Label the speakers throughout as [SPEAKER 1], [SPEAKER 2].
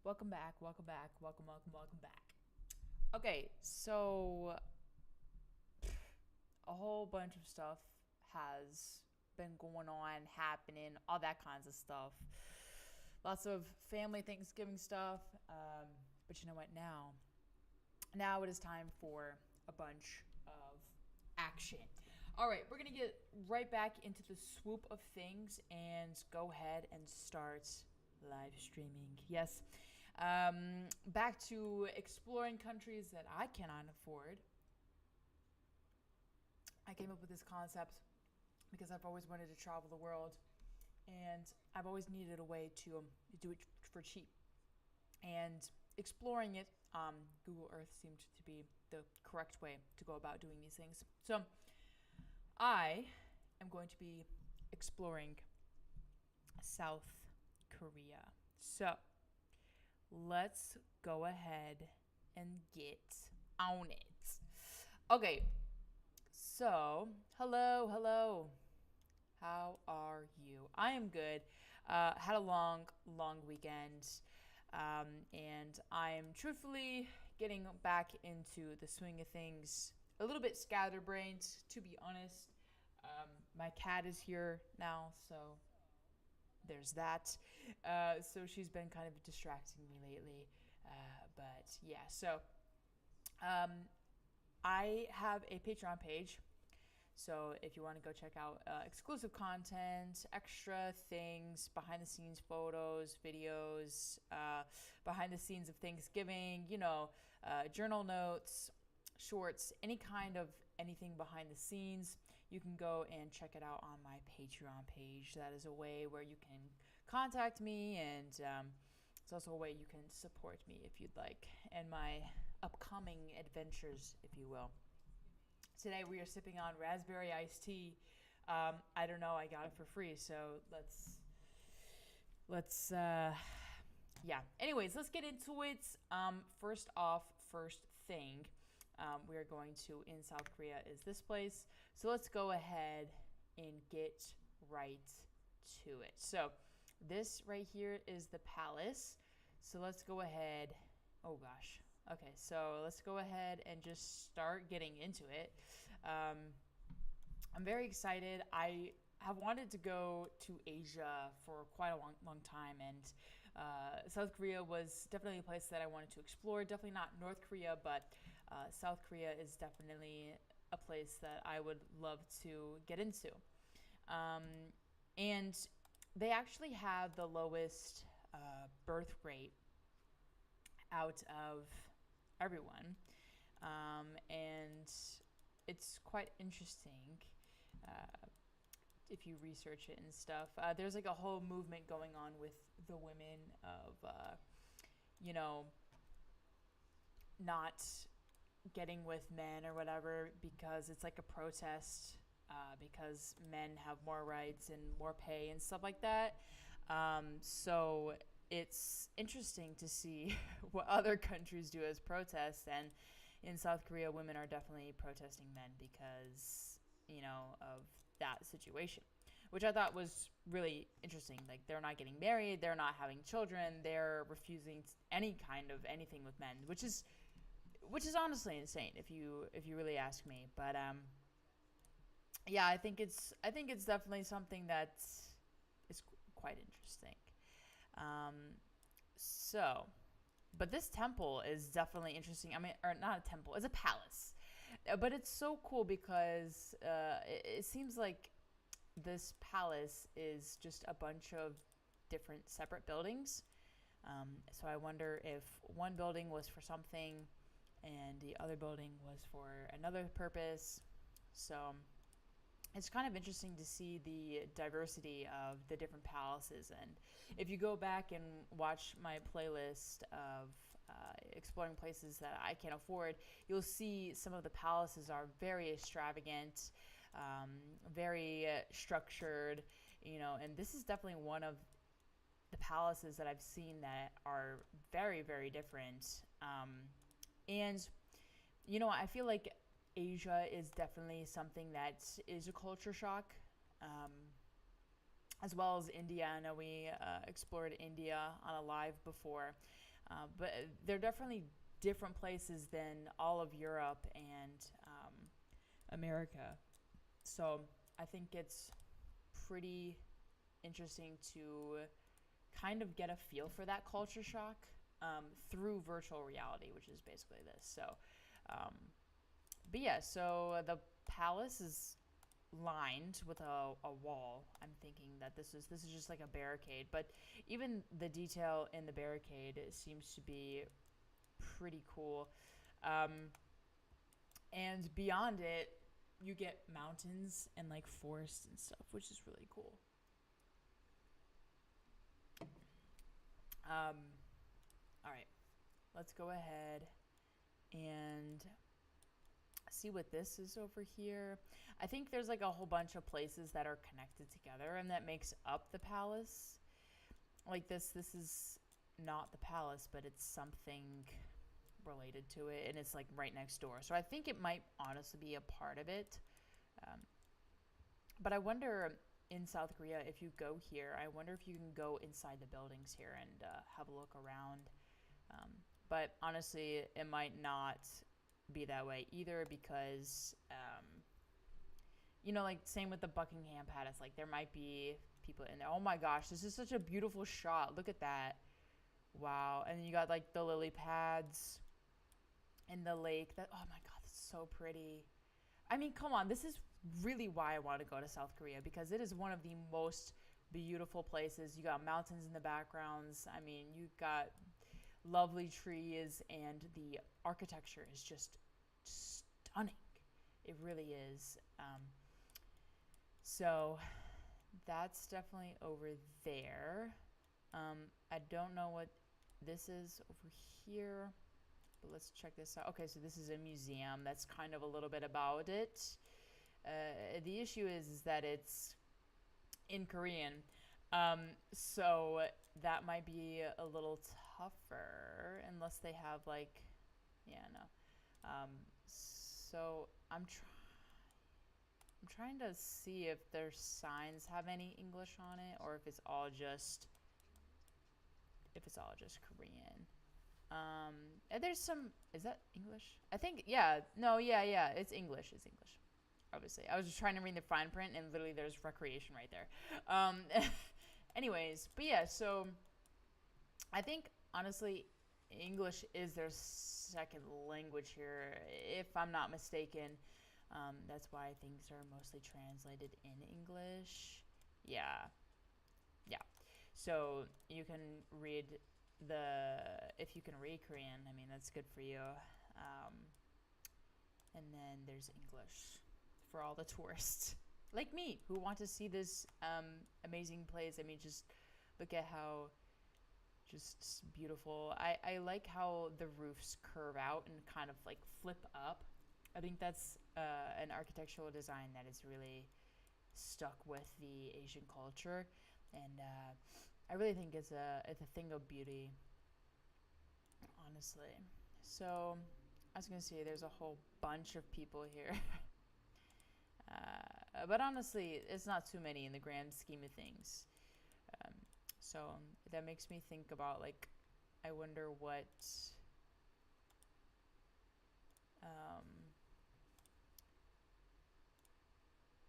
[SPEAKER 1] Welcome back, welcome back, welcome back. Okay, so a whole bunch of stuff has been going on, happening, all that kinds of stuff. Lots of family Thanksgiving stuff. But you know what? Now it is time for a bunch of action. All right, we're going to get right back into the swoop of things and go ahead and start live streaming. Yes. Back to exploring countries that I cannot afford. I came up with this concept because I've always wanted to travel the world and I've always needed a way to do it for cheap. And exploring it, Google Earth seemed to be the correct way to go about doing these things. So I am going to be exploring South Korea. So let's go ahead and get on it. Okay, so hello. How are you? I am good. Had a long weekend. And I'm truthfully getting back into the swing of things. A little bit scatterbrained, to be honest. My cat is here now, so there's that. So she's been kind of distracting me lately. But yeah, so I have a Patreon page. So if you want to go check out exclusive content, extra things, behind the scenes photos, videos, behind the scenes of Thanksgiving, journal notes, shorts, any kind of anything behind the scenes, you can go and check it out on my Patreon page. That is a way where you can contact me, and it's also a way you can support me if you'd like, and my upcoming adventures, if you will. Today we are sipping on raspberry iced tea. I don't know, I got it for free, so yeah. Anyways, let's get into it. First thing we are going to in South Korea is this place. So let's go ahead and get right to it. So this right here is the palace. So let's go ahead. Oh gosh. Okay, so let's go ahead and just start getting into it. I'm very excited. I have wanted to go to Asia for quite a long time, and South Korea was definitely a place that I wanted to explore. Definitely not North Korea, but South Korea is definitely a place that I would love to get into. And they actually have the lowest birth rate out of everyone. And it's quite interesting if you research it and stuff. There's like a whole movement going on with the women of, not getting with men or whatever, because it's like a protest, because men have more rights and more pay and stuff like that. So it's interesting to see what other countries do as protests. And in South Korea, women are definitely protesting men because, of that situation, which I thought was really interesting. Like, they're not getting married, they're not having children, they're refusing any kind of anything with men, which is honestly insane if you really ask me. But yeah, I think it's definitely something that is quite interesting. So, but this temple is definitely interesting. I mean, or not a temple, it's a palace. But it's so cool because it seems like this palace is just a bunch of different separate buildings. So I wonder if one building was for something and the other building was for another purpose. So it's kind of interesting to see the diversity of the different palaces. And if you go back and watch my playlist of exploring places that I can't afford, you'll see some of the palaces are very extravagant, very structured, and this is definitely one of the palaces that I've seen that are very, very different. And, I feel like Asia is definitely something that is a culture shock, as well as India. I know we explored India on a live before. But they're definitely different places than all of Europe and America. So I think it's pretty interesting to kind of get a feel for that culture shock through virtual reality, which is basically this. So, um, but yeah, so the palace is lined with a wall. I'm thinking that this is just like a barricade, but even the detail in the barricade seems to be pretty cool. Um, and beyond it, you get mountains and like forests and stuff, which is really cool. Um, all right, let's go ahead and see what this is over here. I think there's like a whole bunch of places that are connected together and that makes up the palace. Like this is not the palace, but it's something related to it, and it's like right next door. So I think it might honestly be a part of it. Um, but I wonder in South Korea, if you go here, I wonder if you can go inside the buildings here and have a look around. Um, but honestly, it might not be that way either because, like same with the Buckingham Palace. Like there might be people in there. Oh my gosh, this is such a beautiful shot. Look at that. Wow. And then you got like the lily pads and the lake. That, oh my God, that's so pretty. I mean, come on. This is really why I want to go to South Korea, because it is one of the most beautiful places. You got mountains in the backgrounds. I mean, you got lovely trees, and the architecture is just stunning. It really is. So that's definitely over there. I don't know what this is over here, but let's check this out. Okay, so this is a museum. That's kind of a little bit about it. The issue is that it's in Korean. So that might be a little tougher unless they have like, yeah, no. So I'm trying to see if their signs have any English on it, or if it's all just Korean. And there's some. Is that English? I think. Yeah. No. Yeah. Yeah. It's English. It's English. Obviously, I was just trying to read the fine print, and literally there's recreation right there. Anyways, but yeah. So I think honestly, English is their second language here, if I'm not mistaken. That's why things are mostly translated in English. Yeah. Yeah. So you can read if you can read Korean, I mean, that's good for you. Um, and then there's English for all the tourists like me who want to see this amazing place. I mean, just look at how just beautiful. I like how the roofs curve out and kind of like flip up. I think that's an architectural design that is really stuck with the Asian culture, and I really think it's a thing of beauty, honestly. So I was gonna say there's a whole bunch of people here, but honestly, it's not too many in the grand scheme of things. Um, so that makes me think about like, I wonder um,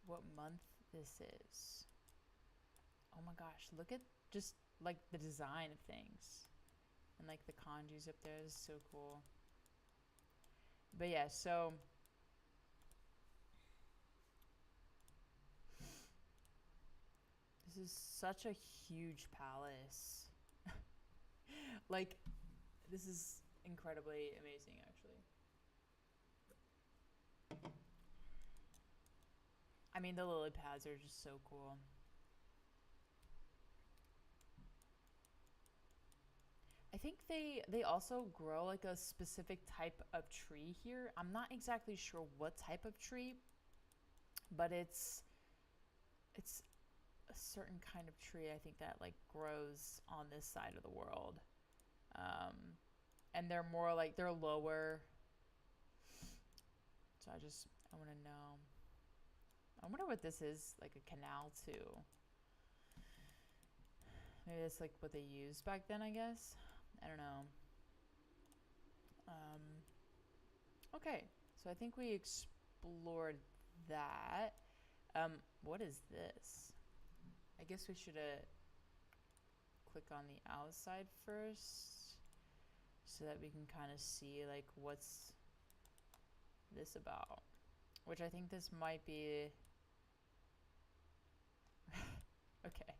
[SPEAKER 1] what month this is. Oh my gosh, look at just like the design of things and like the kanjis up there is so cool. But yeah, so this is such a huge palace. Like this is incredibly amazing actually. I mean, the lily pads are just so cool. I think they also grow like a specific type of tree here. I'm not exactly sure what type of tree, but it's a certain kind of tree I think that like grows on this side of the world. Um, and they're more like they're lower. So I want to know. I wonder what this is, like a canal too. Maybe that's like what they used back then, I guess. I don't know. Okay, so I think we explored that. What is this? I guess we should click on the outside first so that we can kind of see like what's this about. Which I think this might be... okay.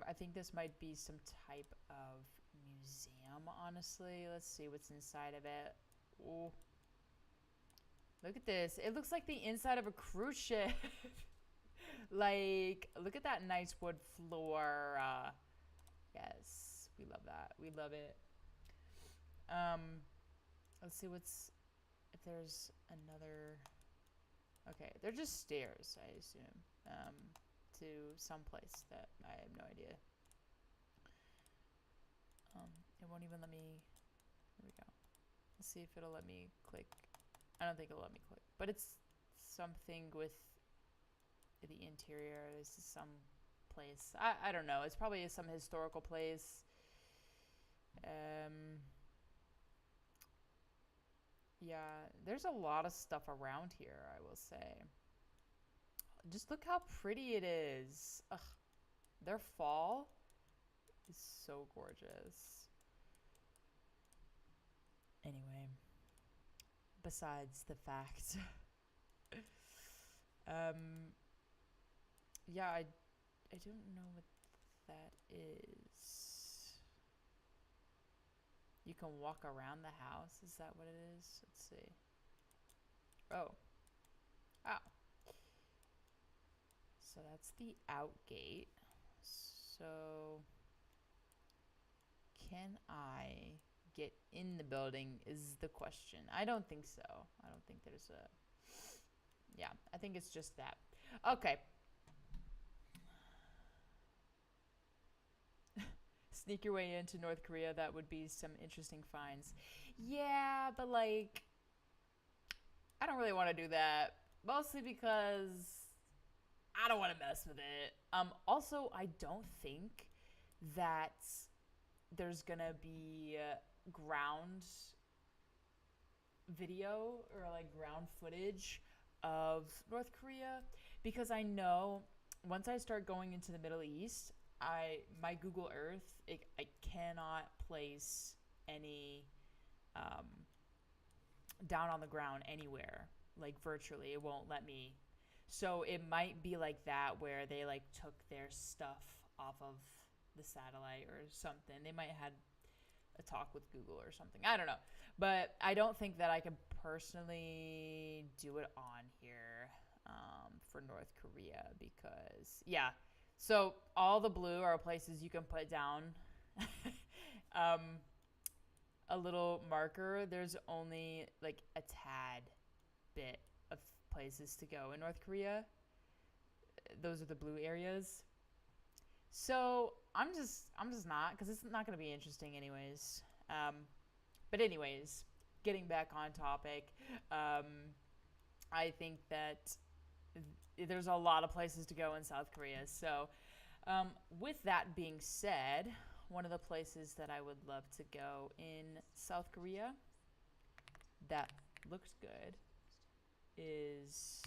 [SPEAKER 1] I think this might be some type of museum, honestly. Let's see what's inside of it. Ooh. Look at this. It looks like the inside of a cruise ship. Like, look at that nice wood floor. Yes, we love that. We love it. Let's see what's... if there's another... okay, they're just stairs, I assume. To some place that I have no idea. It won't even let me... there we go. Let's see if it'll let me click. I don't think it'll let me click, but it's something with the interior. This is some place. I don't know. It's probably some historical place. Yeah, there's a lot of stuff around here, I will say. Just look how pretty it is. Ugh. Their fall is so gorgeous. Anyway, besides the fact. Yeah, I don't know what that is. You can walk around the house. Is that what it is? Let's see. Oh. Oh. So that's the out gate. So can I get in the building is the question. I don't think so. I don't think there's a... yeah, I think it's just that. Okay. Sneak your way into North Korea. That would be some interesting finds. Yeah, but like, I don't really want to do that. Mostly because I don't want to mess with it. Also, I don't think that there's gonna be ground video or like ground footage of North Korea, because I know once I start going into the Middle East, my Google Earth, I cannot place any down on the ground anywhere, like virtually. It won't let me. So it might be like that where they like took their stuff off of the satellite or something. They might have had a talk with Google or something. I don't know. But I don't think that I can personally do it on here for North Korea because, yeah. So all the blue are places you can put down a little marker. There's only like a tad bit of places to go in North Korea. Those are the blue areas. So I'm just not, because it's not going to be interesting anyways. But anyways, getting back on topic, I think that there's a lot of places to go in South Korea. So with that being said, one of the places that I would love to go in South Korea that looks good is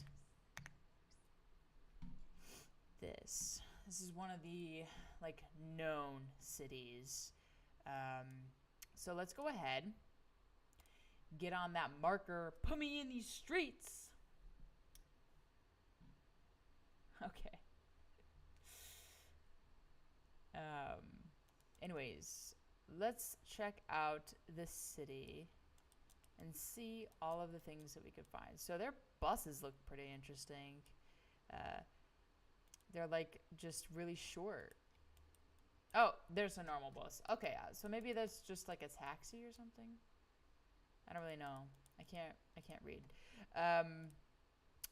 [SPEAKER 1] this. This is one of the like known cities. So let's go ahead, get on that marker, put me in these streets. Okay. Anyways, let's check out this city and see all of the things that we could find. So their buses look pretty interesting. They're like just really short. Oh, there's a normal bus. Okay, so maybe that's just like a taxi or something. I don't really know. I can't read.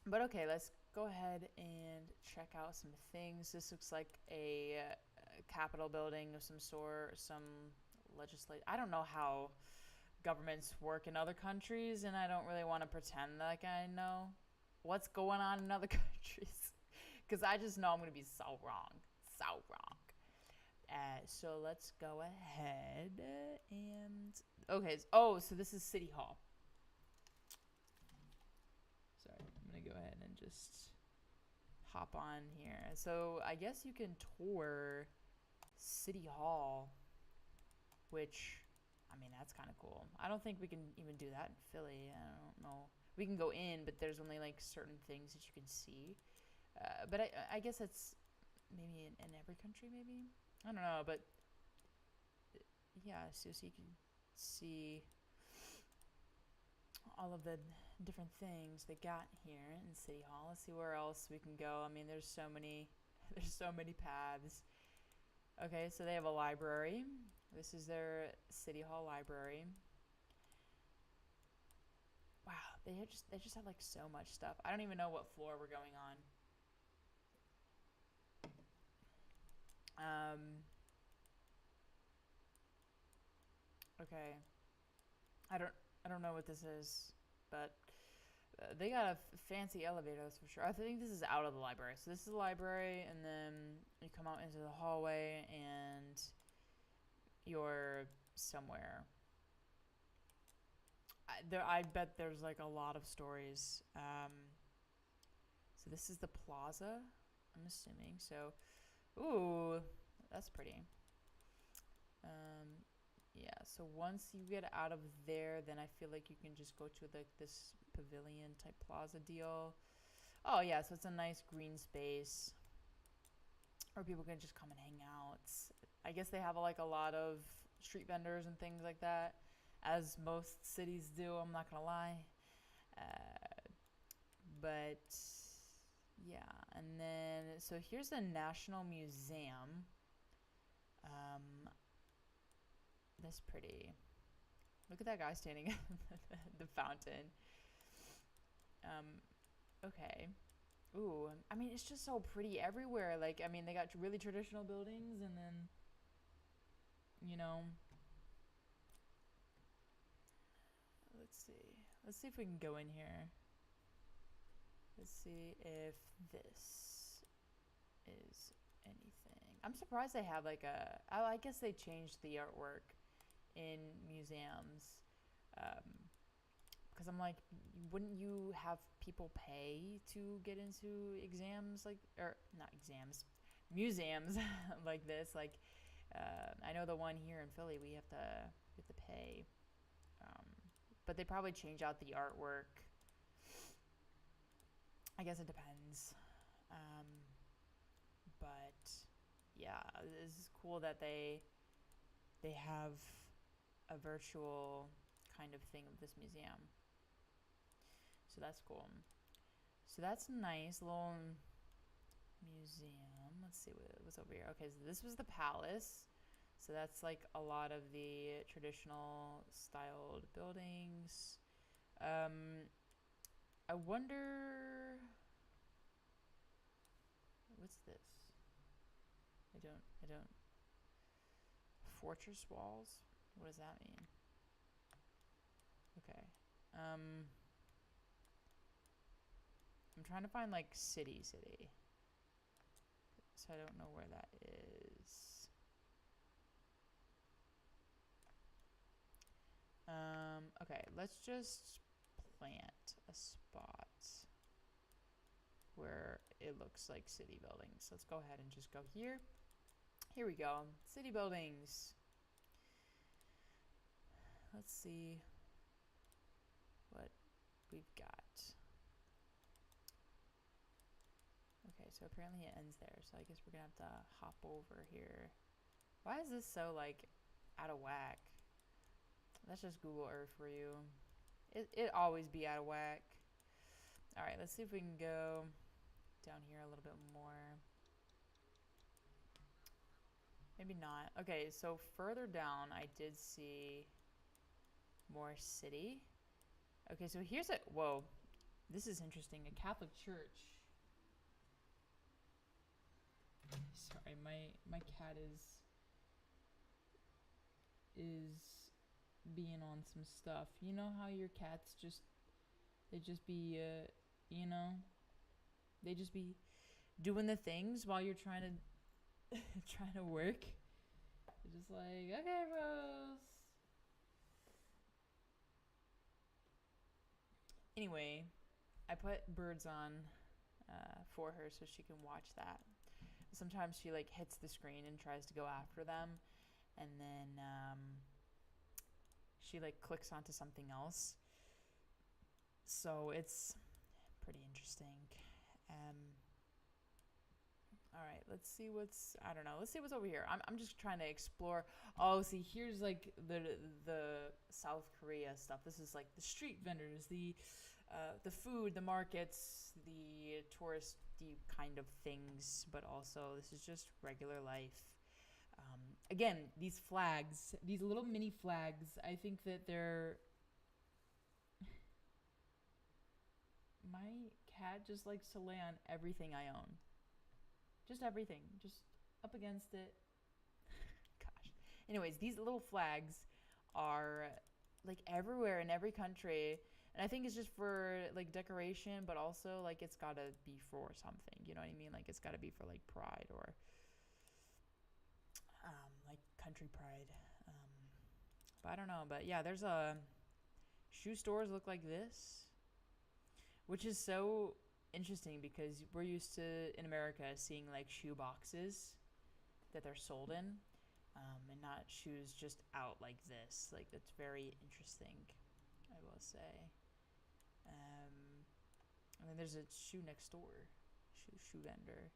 [SPEAKER 1] But okay, let's go ahead and check out some things. This looks like a Capitol building of some sort, some legislate. I don't know how governments work in other countries, and I don't really want to pretend like I know what's going on in other countries, because I just know I'm going to be so wrong. So wrong. So let's go ahead and Okay. Oh, so this is City Hall. Sorry, I'm gonna go ahead and just hop on here. So I guess you can tour City Hall, which, I mean, that's kind of cool. I don't think we can even do that in Philly. I don't know. We can go in, but there's only like certain things that you can see. But I guess that's maybe in every country, maybe. I don't know, but yeah. So you can see all of the different things they got here in City Hall. Let's see where else we can go. I mean, there's so many. There's so many paths. Okay, so they have a library. This is their City Hall library. Wow, they just have like so much stuff. I don't even know what floor we're going on. Okay. I don't I don't know what this is, but they got a fancy elevator, that's for sure. I think this is out of the library. So this is the library, and then you come out into the hallway, and you're somewhere. I bet there's like a lot of stories. So this is the plaza, I'm assuming. So, ooh, that's pretty. Um, yeah. So once you get out of there, then I feel like you can just go to like this pavilion type plaza deal. Oh yeah, so it's a nice green space where people can just come and hang out. I guess they have like a lot of street vendors and things like that, as most cities do. I'm not gonna lie, but yeah. And then so here's the National Museum. Um, that's pretty. Look at that guy standing at the fountain. Um, okay. Ooh, I mean, it's just so pretty everywhere. Like, I mean, they got really traditional buildings, and then, you know, let's see. Let's see if we can go in here. Let's see if this is anything. I'm surprised they have like a. Oh, I guess they changed the artwork in museums. Because I'm like, wouldn't you have people pay to get into exams like, or not exams, museums like this? Like, I know the one here in Philly, we have to pay, um, but they probably change out the artwork. I guess it depends, um, but yeah, this is cool that they have a virtual kind of thing of this museum. So that's cool. So that's nice little museum. Let's see what's over here. Okay, so this was the palace. So that's like a lot of the traditional styled buildings. I wonder what's this? I don't fortress walls? What does that mean? Okay. I'm trying to find like city. So I don't know where that is. Okay, let's just plant a spot where it looks like city buildings. Let's go ahead and just go here. Here we go. City buildings. Let's see what we've got. Okay, so apparently it ends there. So I guess we're gonna have to hop over here. Why is this so like out of whack? That's just Google Earth for you. It always be out of whack. All right, let's see if we can go down here a little bit more. Maybe not. Okay, so further down, I did see more city. Okay, so here's a, whoa, this is interesting. A Catholic church. Sorry, my cat is being on some stuff. You know how your cats they just be you know, they just be doing the things while you're trying to trying to work. You're just like, okay, Rose. Anyway, I put birds on for her so she can watch that. Sometimes she like hits the screen and tries to go after them, and then she like clicks onto something else. So it's pretty interesting. Um, all right, let's see what's I don't know. Let's see what's over here. I'm just trying to explore. Oh, see, here's like the South Korea stuff. This is like the street vendors, the food, the markets, the touristy kind of things, but also this is just regular life. Again, these flags, these little mini flags, I think that they're. My cat just likes to lay on everything I own. Just everything. Just up against it. Gosh. Anyways, these little flags are like everywhere in every country. And I think it's just for like decoration, but also like it's gotta be for something. You know what I mean? Like it's gotta be for like pride or like country pride. But I don't know. But yeah, there's a shoe stores look like this, which is so interesting because we're used to in America seeing like shoe boxes that they're sold in, and not shoes just out like this. Like that's very interesting, I will say. And then there's a shoe next door, shoe vendor.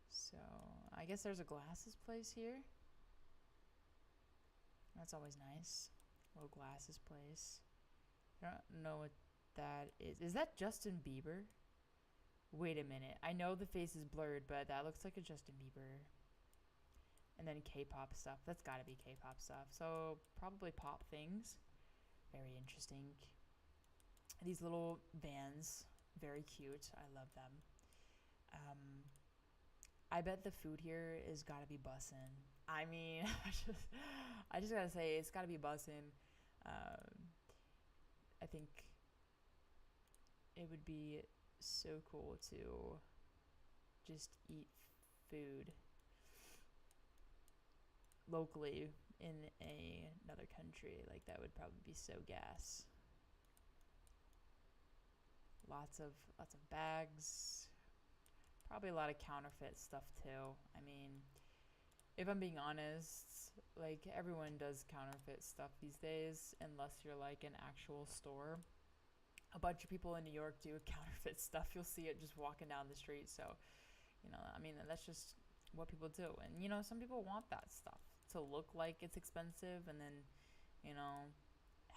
[SPEAKER 1] So I guess there's a glasses place here. That's always nice. Little glasses place. I don't know what that is. Is that Justin Bieber? Wait a minute. I know the face is blurred, but that looks like a Justin Bieber. And then K-pop stuff. That's gotta be K-pop stuff. So probably pop things. Very interesting. These little vans. Very cute. I love them. I bet the food here is gotta be bussin'. I mean, I just gotta say, it's gotta be bussin'. I think it would be so cool to just eat food locally in another country. Like that would probably be so gas. Lots of bags. Probably a lot of counterfeit stuff too. I mean, if I'm being honest, like everyone does counterfeit stuff these days unless you're like an actual store. A bunch of people in New York do counterfeit stuff. You'll see it just walking down the street. So, I mean, that's just what people do. And, some people want that stuff to look like it's expensive and then,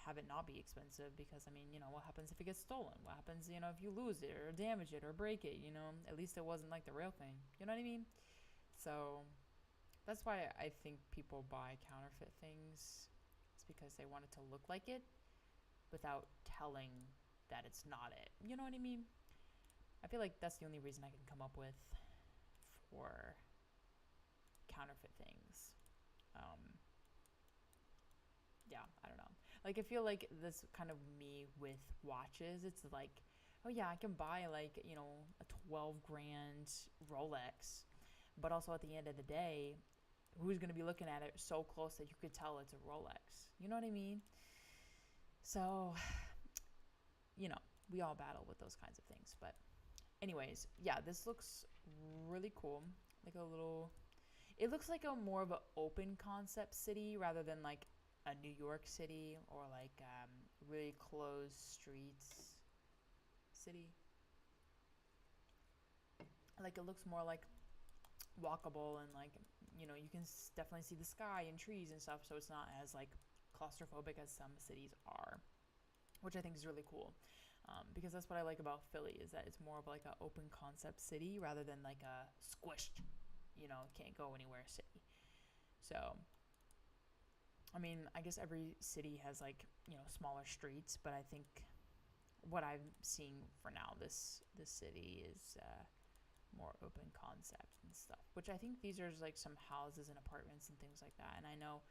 [SPEAKER 1] have it not be expensive because, I mean, what happens if it gets stolen? What happens, if you lose it or damage it or break it, At least it wasn't like the real thing. You know what I mean? So that's why I think people buy counterfeit things. It's because they want it to look like it without telling that it's not it. You know what I mean? I feel like that's the only reason I can come up with for counterfeit things. Yeah, I don't know. Like I feel like this kind of me with watches. It's like, oh yeah, I can buy like, a 12 grand Rolex, but also at the end of the day, who's going to be looking at it so close that you could tell it's a Rolex? You know what I mean? So, we all battle with those kinds of things. But anyways, yeah, this looks really cool. Like it looks like a more of an open concept city rather than like a New York City or like really closed streets city. Like it looks more like walkable and like, you can definitely see the sky and trees and stuff. So it's not as like claustrophobic as some cities are, which I think is really cool. Because that's what I like about Philly is that it's more of like an open concept city rather than like a squished, can't go anywhere city. So, I mean, I guess every city has like, smaller streets, but I think what I'm seeing for now, this city is more open concept and stuff, which I think these are like some houses and apartments and things like that. And I know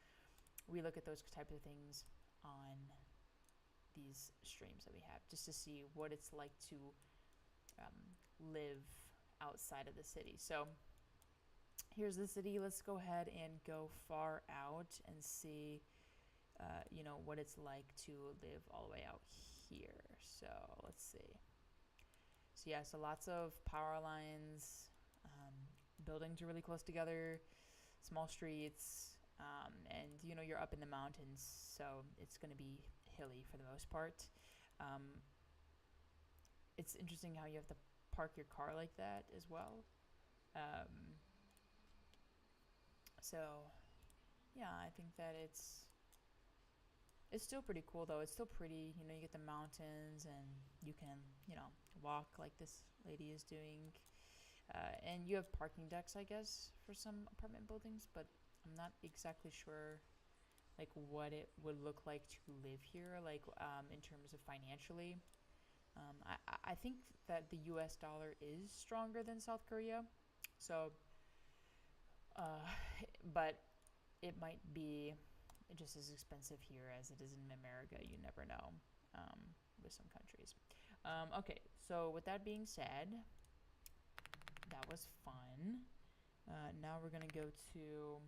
[SPEAKER 1] we look at those type of things on these streams that we have just to see what it's like to live outside of the city. So here's the city. Let's go ahead and go far out and see what it's like to live all the way out So let's see. So yeah, so lots of power lines. Buildings are really close together. Small streets. And you're up in the mountains, so it's going to be hilly for the most part. Um, it's interesting how you have to park your car like that as well. Um, so yeah, I think that it's still pretty cool though. It's still pretty. You get the mountains and you can walk like this lady is doing. And you have parking decks, I guess, for some apartment buildings, but I'm not exactly sure like what it would look like to live here, like in terms of financially. I think that the U.S. dollar is stronger than South Korea, so uh, but it might be just as expensive here as it is in America. You never know um, with some countries. Okay, so with that being said, that was fun. Now we're gonna go to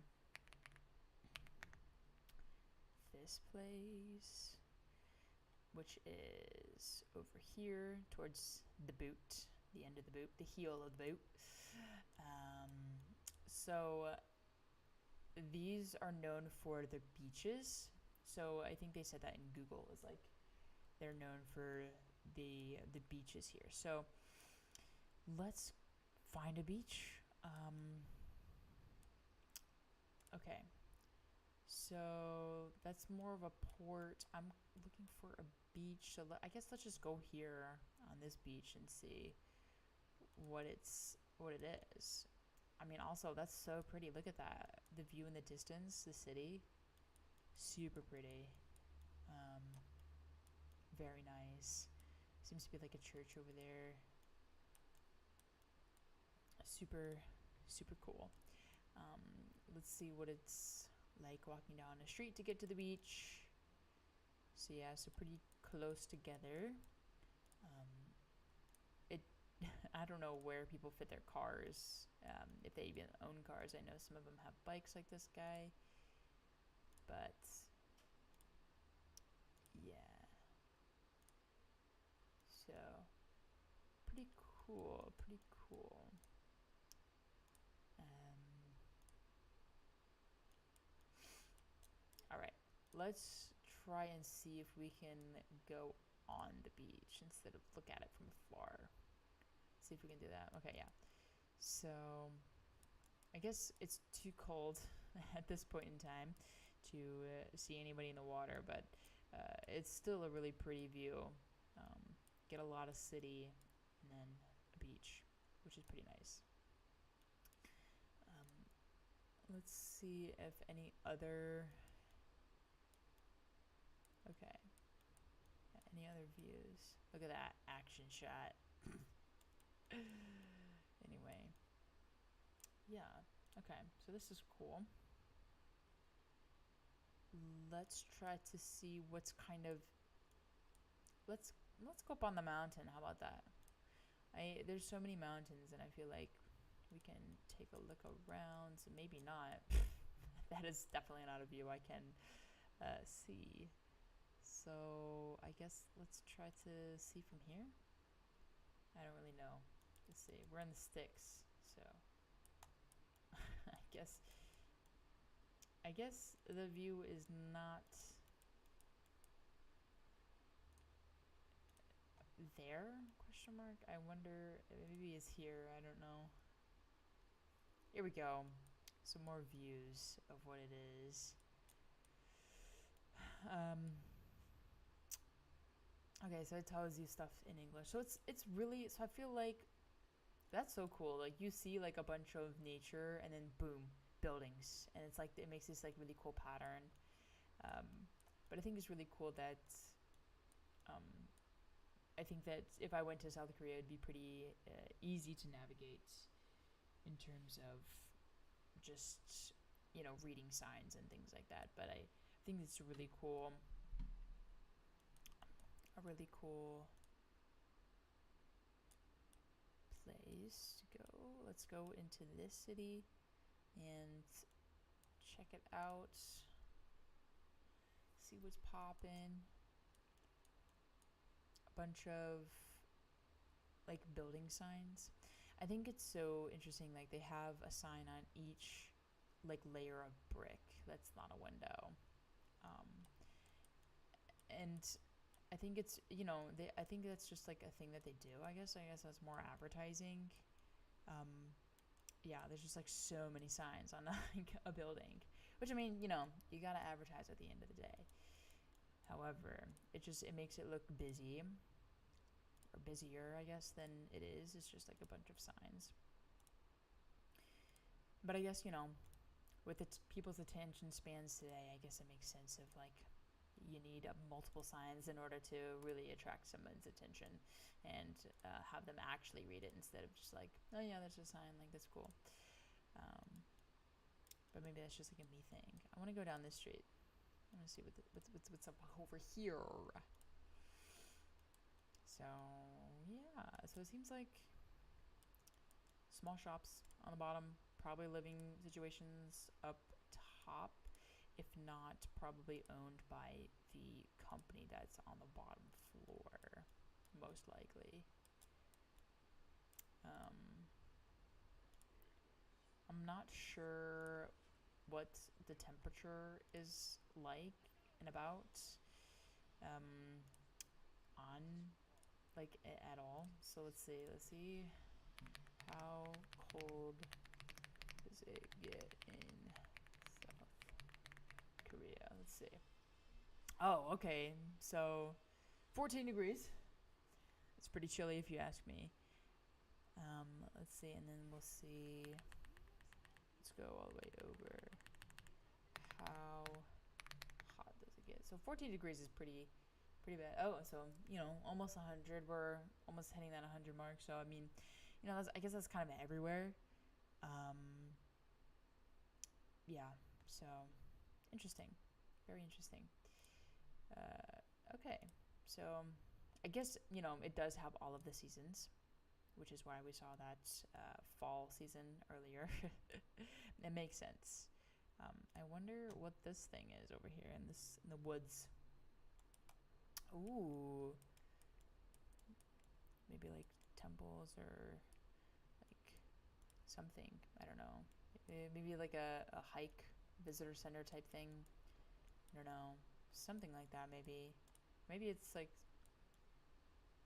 [SPEAKER 1] this place, which is over here towards the boot, the end of the boot, the heel of the boot. Um, so these are known for their beaches. So I think they said that in Google is like they're known for the beaches here. So let's find a beach. Okay, so that's more of a port. I'm looking for a beach. So I guess let's just go here on this beach and see what it is. I mean, also that's so pretty. Look at that. The view in the distance, the city, super pretty. Um, very nice. Seems to be like a church over there. Super, super cool. Um, let's see what it's like walking down a street to get to the beach. So yeah, so pretty close together. It, I don't know where people fit their cars, if they even own cars. I know some of them have bikes like this guy, but yeah. So pretty cool, pretty cool. All right, let's try and see if we can go on the beach instead of look at it from afar. See if we can do that. Okay, yeah. So I guess it's too cold at this point in time to see anybody in the water, but it's still a really pretty view. Um, get a lot of city and then a beach, which is pretty nice. Let's see if any other. Okay. Yeah, any other views? Look at that action shot. Anyway. Yeah. Okay. So this is cool. Let's try to see what's kind of. Let's go up on the mountain. How about that? There's so many mountains, and I feel like we can take a look around. So maybe not. That is definitely not a view I can see. So I guess let's try to see from here. I don't really know. Let's see. We're in the sticks, so I guess the view is not there? Question mark. I wonder. Maybe it's here. I don't know. Here we go. Some more views of what it is. Okay, so it tells you stuff in English. So it's really, so I feel like that's so cool. Like you see like a bunch of nature and then boom, buildings. And it's like it makes this like really cool pattern. Um, but I think it's really cool that um, I think that if I went to South Korea, it'd be pretty easy to navigate in terms of just reading signs and things like that. But I think it's a really cool place to go. Let's go into this city and check it out. See what's poppin'. bunch of like building signs. I think it's so interesting. Like they have a sign on each like layer of brick that's not a window, um, and I think it's I think that's just like a thing that they do. I guess that's more advertising. Um, yeah, there's just like so many signs on like a building, which I mean, you gotta advertise at the end of the day. However, it makes it look busy or busier, I guess, than it is. It's just like a bunch of signs. But I guess with people's attention spans today, I guess it makes sense of like you need multiple signs in order to really attract someone's attention and have them actually read it instead of just like, oh yeah, that's a sign, like that's cool. Um, but maybe that's just like a me thing. I want to go down this street. I want to see what's up over here. So yeah, so it seems like small shops on the bottom, probably living situations up top, if not probably owned by the company that's on the bottom floor, most likely. I'm not sure what the temperature is like and about on like at all. So let's see. How cold does it get in South Korea? Let's see. Oh, okay. So 14 degrees. It's pretty chilly if you ask me. Let's see, and then we'll see. Let's go all the way over. How hot does it get? So 14 degrees is pretty bad. Oh, so almost 100. We're almost hitting that 100 mark. So I mean, I guess that's kind of everywhere. Yeah. So interesting, very interesting. Okay, so I guess it does have all of the seasons, which is why we saw that fall season earlier. It makes sense. I wonder what this thing is over here in the woods. Ooh, maybe like temples or like something. I don't know. Maybe like a hike visitor center type thing. I don't know. Something like that maybe. Maybe it's like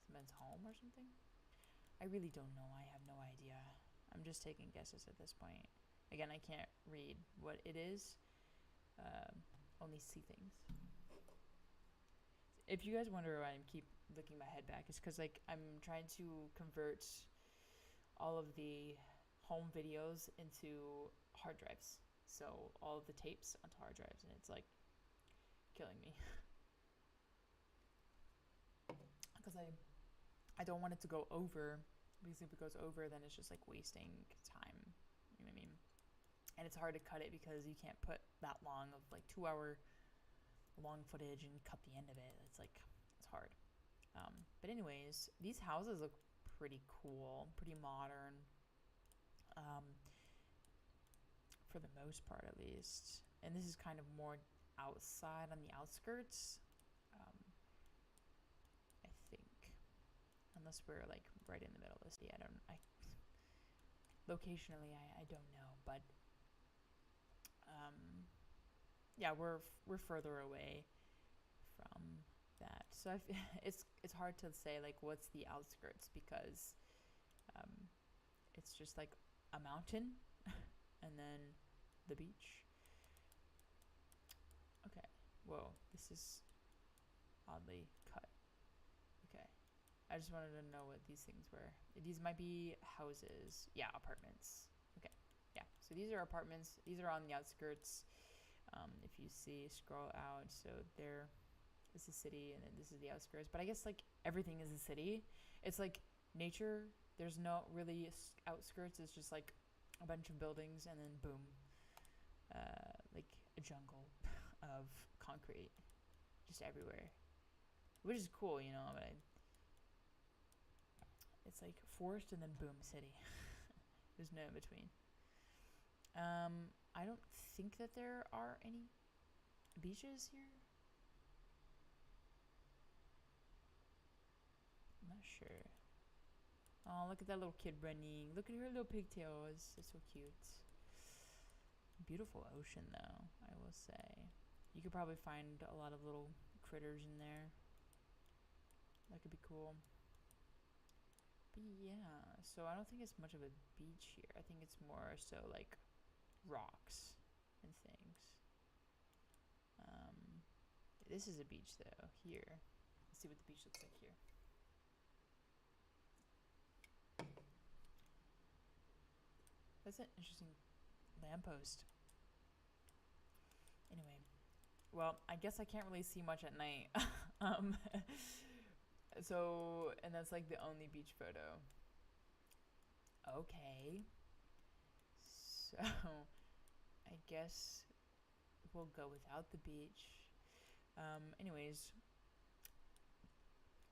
[SPEAKER 1] someone's home or something. I really don't know. I have no idea. I'm just taking guesses at this point. Again, I can't read what it is. Only see things. If you guys wonder why I keep looking my head back, it's because like I'm trying to convert all of the home videos into hard drives. So all of the tapes onto hard drives, and it's like killing me. Because I don't want it to go over, because if it goes over, then it's just like wasting time. You know what I mean? And it's hard to cut it because you can't put that long of like 2 hour long footage and cut the end of it. It's like, it's hard. But anyways, these houses look pretty cool, pretty modern, for the most part at least. And this is kind of more outside on the outskirts, I think, unless we're like right in the middle of the city. Locationally, I don't know, but yeah, we're further away from that. So it's hard to say like what's the outskirts, because it's just like a mountain and then the beach. Okay. Whoa, this is oddly cut. Okay. I just wanted to know what these things were. These might be houses. Yeah, apartments. Okay. Yeah. So these are apartments. These are on the outskirts. If you see, scroll out. So there is the city, and then this is the outskirts. But I guess like everything is a city. It's like nature. There's no really outskirts. It's just like a bunch of buildings, and then boom, like a jungle of concrete just everywhere, which is cool, but it's like forest and then boom, city. There's no in between. I don't think that there are any beaches here. sure. Oh, look at that little kid running. Look at her little pigtails. It's so cute. Beautiful ocean, though, I will say. You could probably find a lot of little critters in there. That could be cool. But yeah, so I don't think it's much of a beach here. I think it's more so like rocks and things. This is a beach though, here. Let's see what the beach looks like here. That's an interesting lamppost. Anyway, well, I guess I can't really see much at night. So, and that's like the only beach photo. Okay. So, I guess we'll go without the beach. Anyways,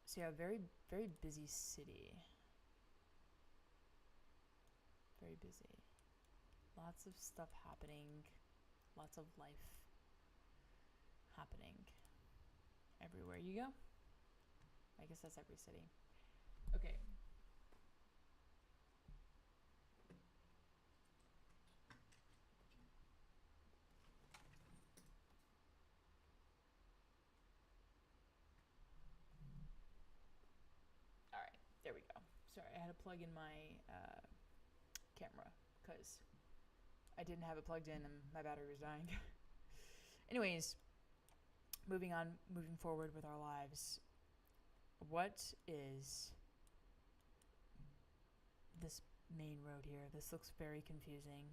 [SPEAKER 1] so yeah, very, very busy city. Very busy. Lots of stuff happening. Lots of life happening everywhere you go. I guess that's every city. Okay. All right, there we go. Sorry, I had to plug in my camera because I didn't have it plugged in and my battery was dying. Anyways, moving on, moving forward with our lives. What is this main road here? This looks very confusing.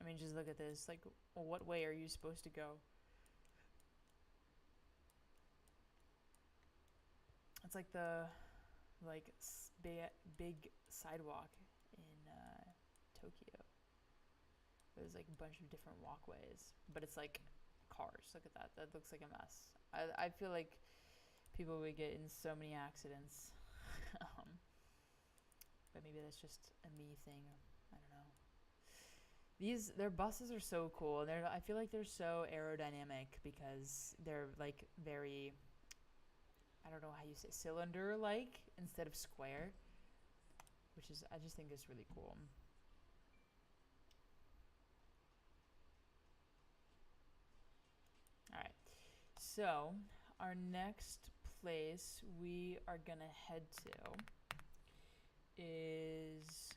[SPEAKER 1] I mean, just look at this. Like, well, what way are you supposed to go? It's like the big sidewalk in Tokyo. There's like a bunch of different walkways, but it's like cars. Look at that. That looks like a mess. I feel like people would get in so many accidents. But maybe that's just a me thing. I don't know. Their buses are so cool. I feel like they're so aerodynamic because they're like very, I don't know how you say, cylinder-like instead of square, which is, I just think it's really cool. All right, so our next place we are gonna head to is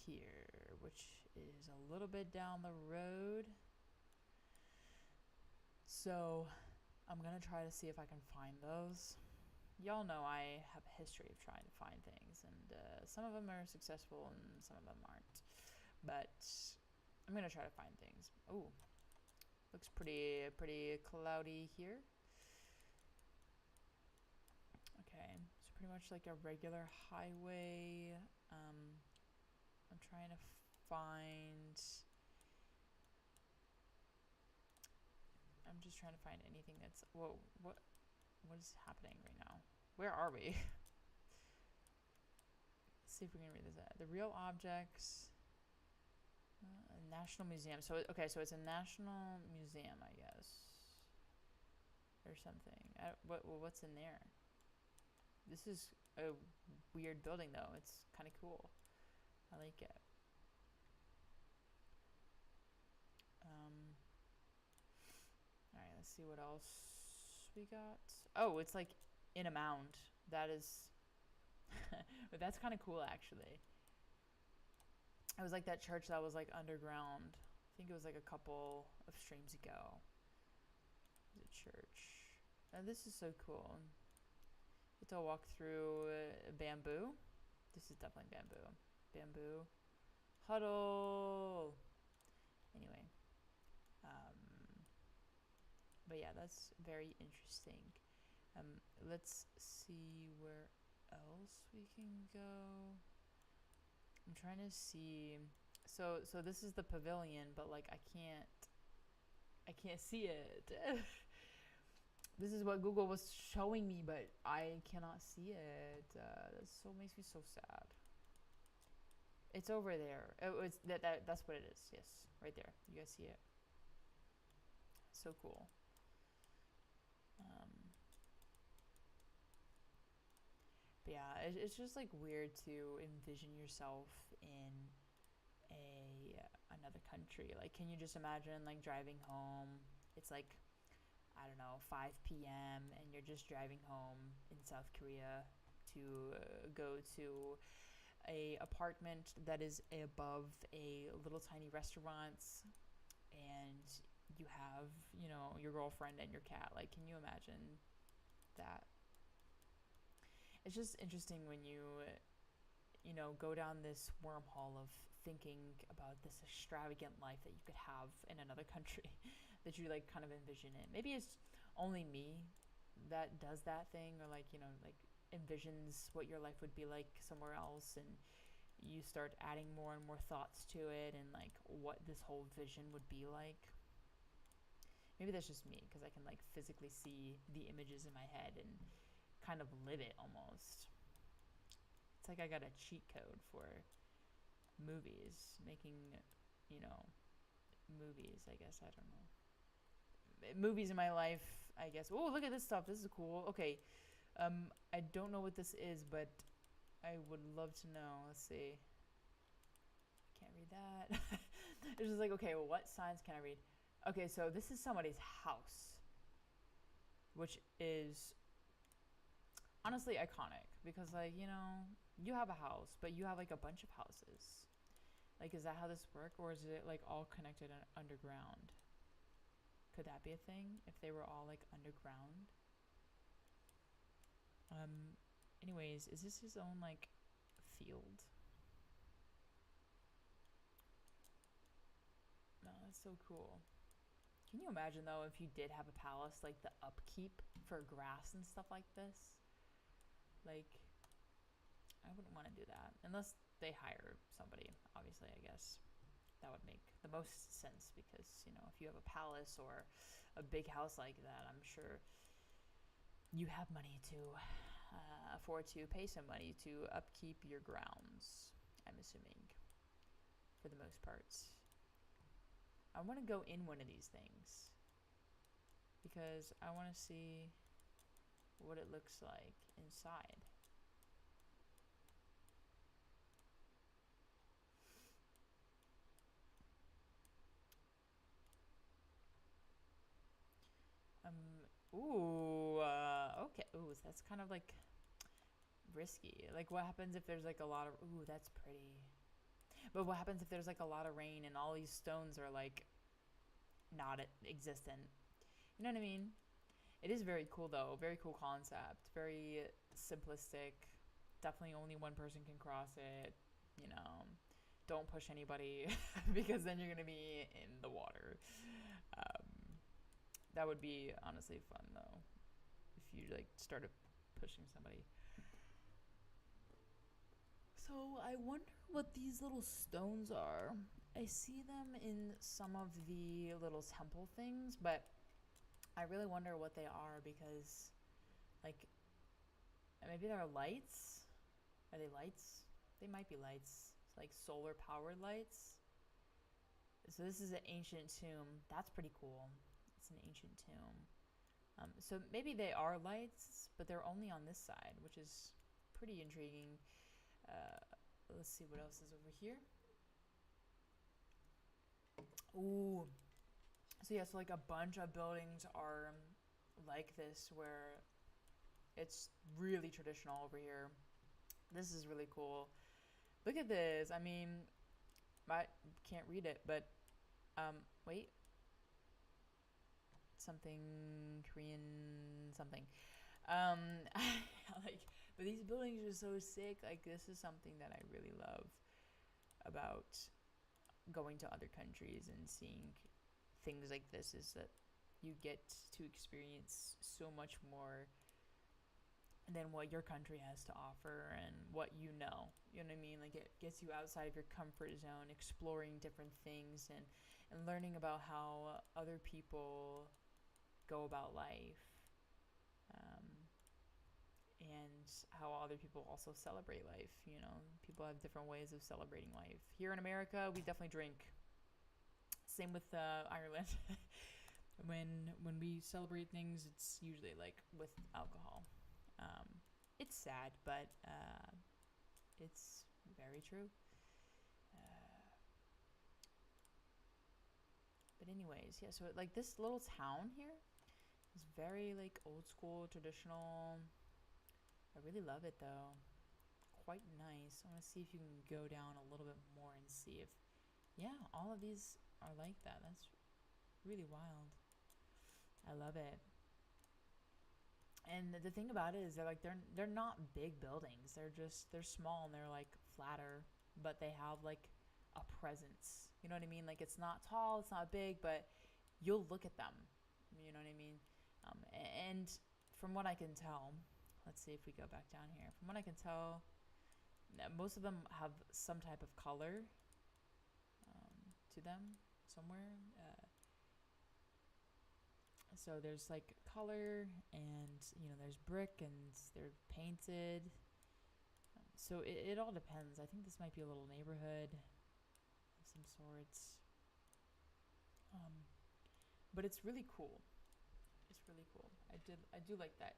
[SPEAKER 1] here, which is a little bit down the road. So I'm gonna try to see if I can find those. Y'all know I have a history of trying to find things, and some of them are successful and some of them aren't. But I'm gonna try to find things. Oh, looks pretty cloudy here. Okay, it's pretty much like a regular highway. I'm trying to find. I'm just trying to find anything that's. Whoa, what is happening right now? Where are we? Let's see if we can read this out. The real objects. National Museum. So okay, so it's a national museum, I guess, or something. What's in there? This is a weird building, though. It's kind of cool. I like it. All right, let's see what else we got. Oh, it's like in a mound. That is, but that's kind of cool, actually. It was like that church that was like underground. I think it was like a couple of streams ago. It was a church. And this is so cool. You get to walk through bamboo. This is definitely bamboo. Bamboo. Huddle. Anyway. But yeah, that's very interesting. Let's see where else we can go. I'm trying to see. So this is the pavilion, but like I can't see it. This is what Google was showing me, but I cannot see it. That makes me so sad. It's over there. It's that's what it is. Yes, right there. You guys see it? So cool. Um, but yeah, it's just like weird to envision yourself in a another country. Like, can you just imagine like driving home? It's like, I don't know, 5 p.m. and you're just driving home in South Korea to go to a apartment that is above a little tiny restaurant, and you have, your girlfriend and your cat. Like, can you imagine that? It's just interesting when you go down this wormhole of thinking about this extravagant life that you could have in another country that you like kind of envision it. Maybe it's only me that does that thing, or like envisions what your life would be like somewhere else, and you start adding more and more thoughts to it, and like what this whole vision would be like. Maybe that's just me because I can like physically see the images in my head and kind of live it almost. It's like I got a cheat code for movies, making, you know, movies, I guess. I don't know. Movies in my life, I guess. Oh, look at this stuff. This is cool. Okay. I don't know what this is, but I would love to know. Let's see. Can't read that. It's just like, okay, well, what signs can I read? Okay, so this is somebody's house, which is honestly iconic because, like, you have a house, but you have like a bunch of houses. Like, is that how this work, or is it like all connected underground? Could that be a thing if they were all like underground? Anyways, is this his own like field? No, that's so cool. Can you imagine though if you did have a palace, like the upkeep for grass and stuff like this? Like, I wouldn't want to do that unless they hire somebody. Obviously, I guess that would make the most sense because, if you have a palace or a big house like that, I'm sure you have money to afford to pay somebody to upkeep your grounds, I'm assuming, for the most parts. I want to go in one of these things because I want to see what it looks like inside. Okay. Ooh, that's kind of like risky. Like, what happens if there's like a lot of, ooh, that's pretty. But what happens if there's like a lot of rain and all these stones are like not existent? You know what I mean? It is very cool though. Very cool concept. Very simplistic. Definitely only one person can cross it. You know, don't push anybody because then you're gonna be in the water. Um, that would be honestly fun though, if you like started pushing somebody. So I wonder what these little stones are. I see them in some of the little temple things, but I really wonder what they are because, like, maybe they're lights. Are they lights? They might be lights. It's like solar powered lights. So this is an ancient tomb. That's pretty cool. It's an ancient tomb. So maybe they are lights, but they're only on this side, which is pretty intriguing. Uh, let's see what else is over here. Ooh. So yeah, so like a bunch of buildings are like this where it's really traditional over here. This is really cool. Look at this. I mean, I can't read it, but wait. Something Korean something. Um, like, but these buildings are so sick. Like, this is something that I really love about going to other countries and seeing things like this, is that you get to experience so much more than what your country has to offer and what you know. You know what I mean? Like, it gets you outside of your comfort zone, exploring different things and learning about how other people go about life. And how other people also celebrate life. People have different ways of celebrating life. Here in America, we definitely drink. Same with Ireland. When we celebrate things, it's usually like with alcohol. It's sad, but it's very true. Uh, but anyways, yeah. So like this little town here is very like old school, traditional. I really love it though. Quite nice. I want to see if you can go down a little bit more and see if, yeah, all of these are like that. That's really wild. I love it. And the thing about it is they're not big buildings. They're small and they're like flatter, but they have like a presence. You know what I mean? Like it's not tall, it's not big, but you'll look at them. You know what I mean? And from what I can tell, let's see if we go back down here. From what I can tell, most of them have some type of color to them somewhere. So there's like color, and there's brick, and they're painted. So it all depends. I think this might be a little neighborhood of some sorts. But it's really cool. It's really cool. I do like that.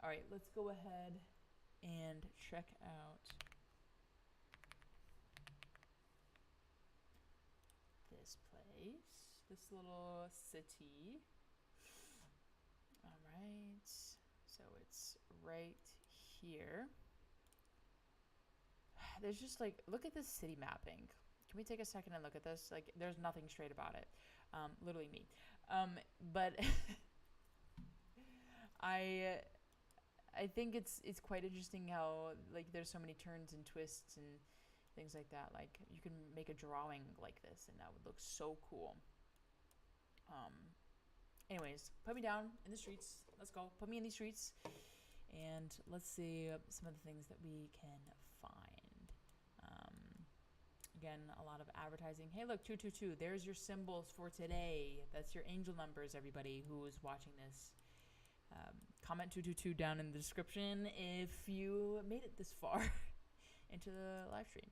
[SPEAKER 1] All right, let's go ahead and check out this place, this little city. All right, so it's right here. There's just like, look at this city mapping. Can we take a second and look at this? Like, there's nothing straight about it. Literally me. But I think it's quite interesting how like there's so many turns and twists and things like that. Like you can make a drawing like this, and that would look so cool. Anyways, put me down in the streets. Let's go. Put me in these streets, and let's see some of the things that we can find. Again, a lot of advertising. Hey, look, 222. There's your symbols for today. That's your angel numbers, everybody who is watching this. Comment 222 down in the description if you made it this far into the live stream.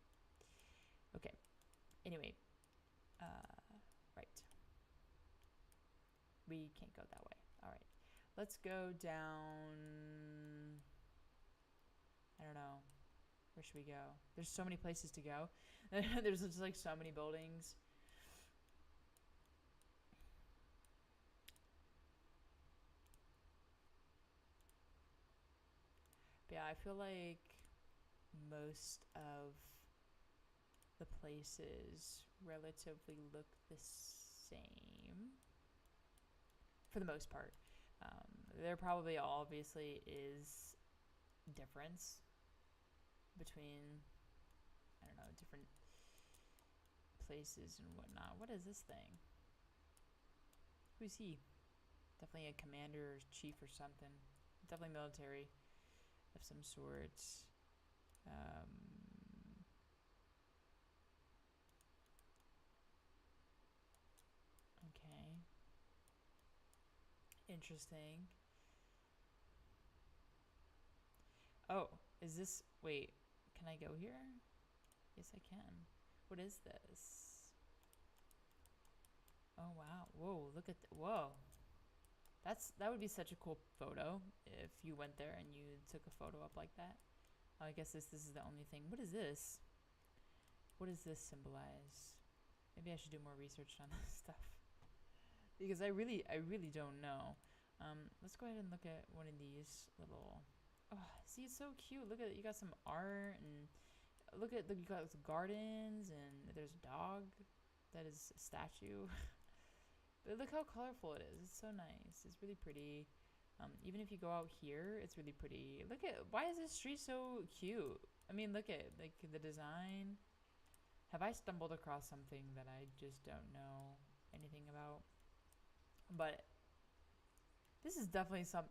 [SPEAKER 1] Okay. Anyway. Right. We can't go that way. All right. Let's go down. I don't know. Where should we go? There's so many places to go. There's just like so many buildings. But yeah, I feel like most of the places relatively look the same for the most part. There probably obviously is difference between, I don't know, different places and whatnot. What is this thing? Who's he? Definitely a commander or chief or something. Definitely military of some sort. Okay. Interesting. Oh, is this... Wait, can I go here? Yes, I can. What is this? Oh, wow. Whoa, look at... Whoa. That would be such a cool photo if you went there and you took a photo up like that. Oh, I guess this is the only thing. What is this? What does this symbolize? Maybe I should do more research on this stuff. Because I really don't know. Let's go ahead and look at one of these little... Oh, see, it's so cute. Look at it. You got some art, and look at you got gardens, and there's a dog that is a statue. But look how colorful it is. It's so nice. It's really pretty. Even if you go out here, it's really pretty. Look at, why is this street so cute? I mean, look at like the design. Have I stumbled across something that I just don't know anything about? But this is definitely some...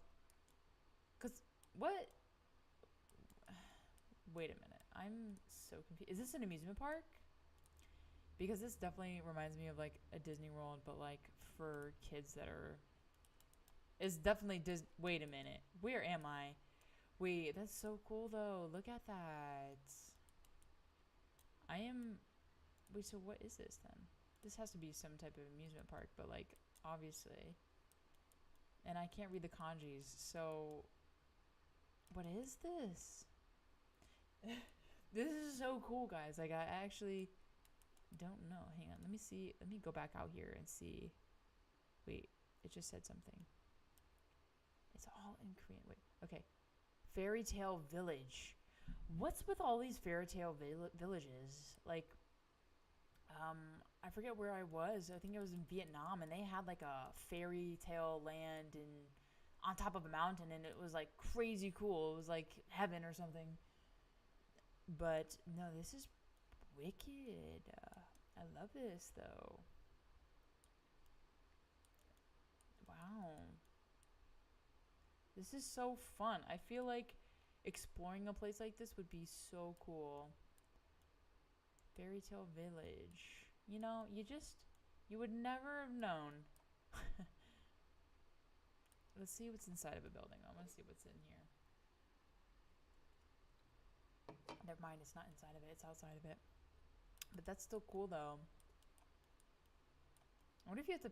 [SPEAKER 1] Cause what? Wait a minute. I'm so confused. Is this an amusement park? Because this definitely reminds me of like a Disney World, but like for kids that are... It's definitely Wait a minute. Where am I? Wait, that's so cool though. Look at that. I am... Wait, so what is this then? This has to be some type of amusement park, but like obviously. And I can't read the kanjis, so what is this? This is so cool, guys. Like, I actually don't know. Hang on, let me see. Let me go back out here and see. Wait, it just said something. It's all in Korean. Wait, okay. Fairy Tale Village. What's with all these fairy tale villages? Like, I forget where I was. I think it was in Vietnam, and they had like a fairy tale land and on top of a mountain, and it was like crazy cool. It was like heaven or something. But no, this is wicked. I love this though. Wow. This is so fun. I feel like exploring a place like this would be so cool. Fairy Tale Village. You know, you would never have known. Let's see what's inside of a building. I want to see what's in here. Never mind, it's not inside of it, it's outside of it. But that's still cool though. I wonder if you have to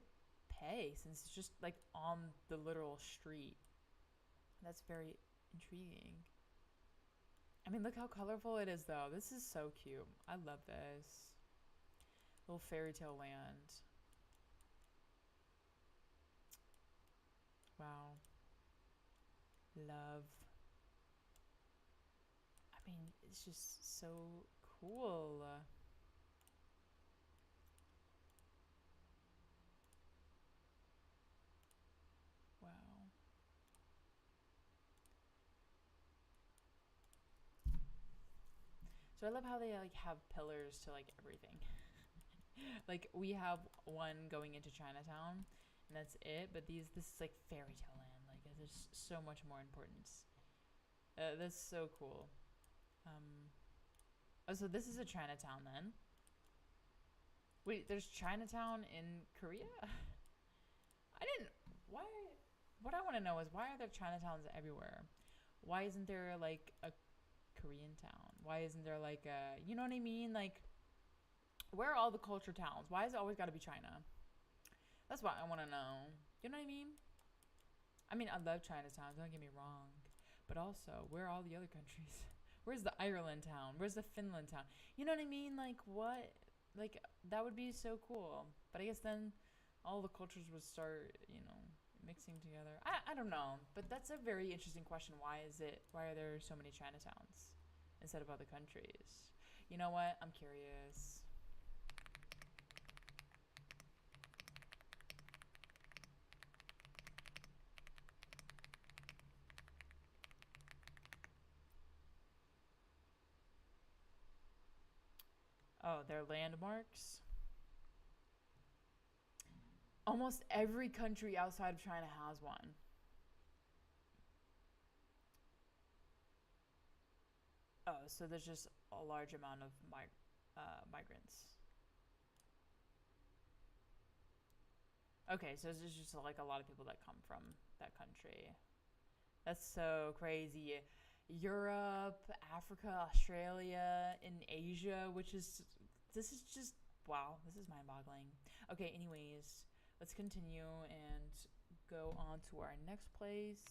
[SPEAKER 1] pay since it's just like on the literal street. That's very intriguing. I mean, look how colorful it is though. This is so cute. I love this. Little fairy tale land. Wow. Love. I mean, it's just so cool. Wow. So I love how they like have pillars to like everything. Like we have one going into Chinatown, and that's it. But this is like fairy tale land. Like there's so much more importance. That's so cool. Oh, so this is a Chinatown then. Wait, there's Chinatown in Korea? I didn't. Why? What I want to know is why are there Chinatowns everywhere? Why isn't there like a Korean town? Why isn't there like a, you know what I mean? Like, where are all the culture towns? Why has it always got to be China? That's what I want to know. You know what I mean? I mean, I love Chinatown, don't get me wrong. But also, where are all the other countries? Where's the Ireland town? Where's the Finland town? You know what I mean? Like, what? Like, that would be so cool. But I guess then all the cultures would start, you know, mixing together. I don't know. But that's a very interesting question. Why are there so many Chinatowns instead of other countries? You know what? I'm curious. Oh, they're landmarks. Almost every country outside of China has one. Oh, so there's just a large amount of migrants. Okay, so there's just like a lot of people that come from that country. That's so crazy. Europe, Africa, Australia, in Asia, which is, this is just, wow, this is mind boggling. Okay, anyways, let's continue and go on to our next place.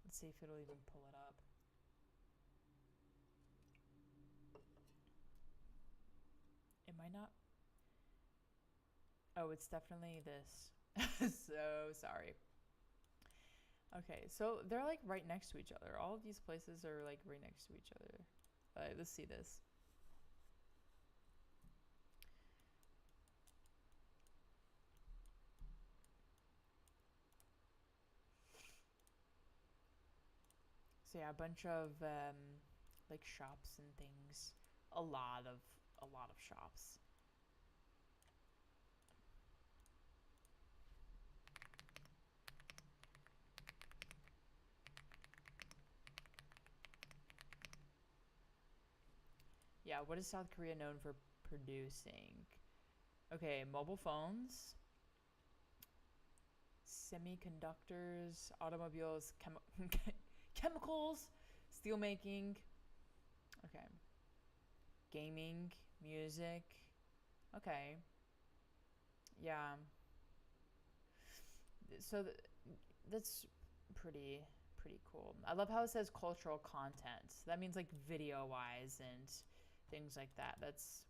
[SPEAKER 1] Let's see if it'll even pull it up. It might not. Oh, it's definitely this. So sorry. Okay, so they're like right next to each other. All of these places are like right next to each other. Let's see this. So yeah, a bunch of like shops and things. A lot of shops. Yeah, what is South Korea known for producing? Okay, mobile phones, semiconductors, automobiles, chemicals, steel making. Okay. gaming, music. Okay. Yeah. So that's pretty cool. I love how it says cultural content. That means like video wise and things like that. That's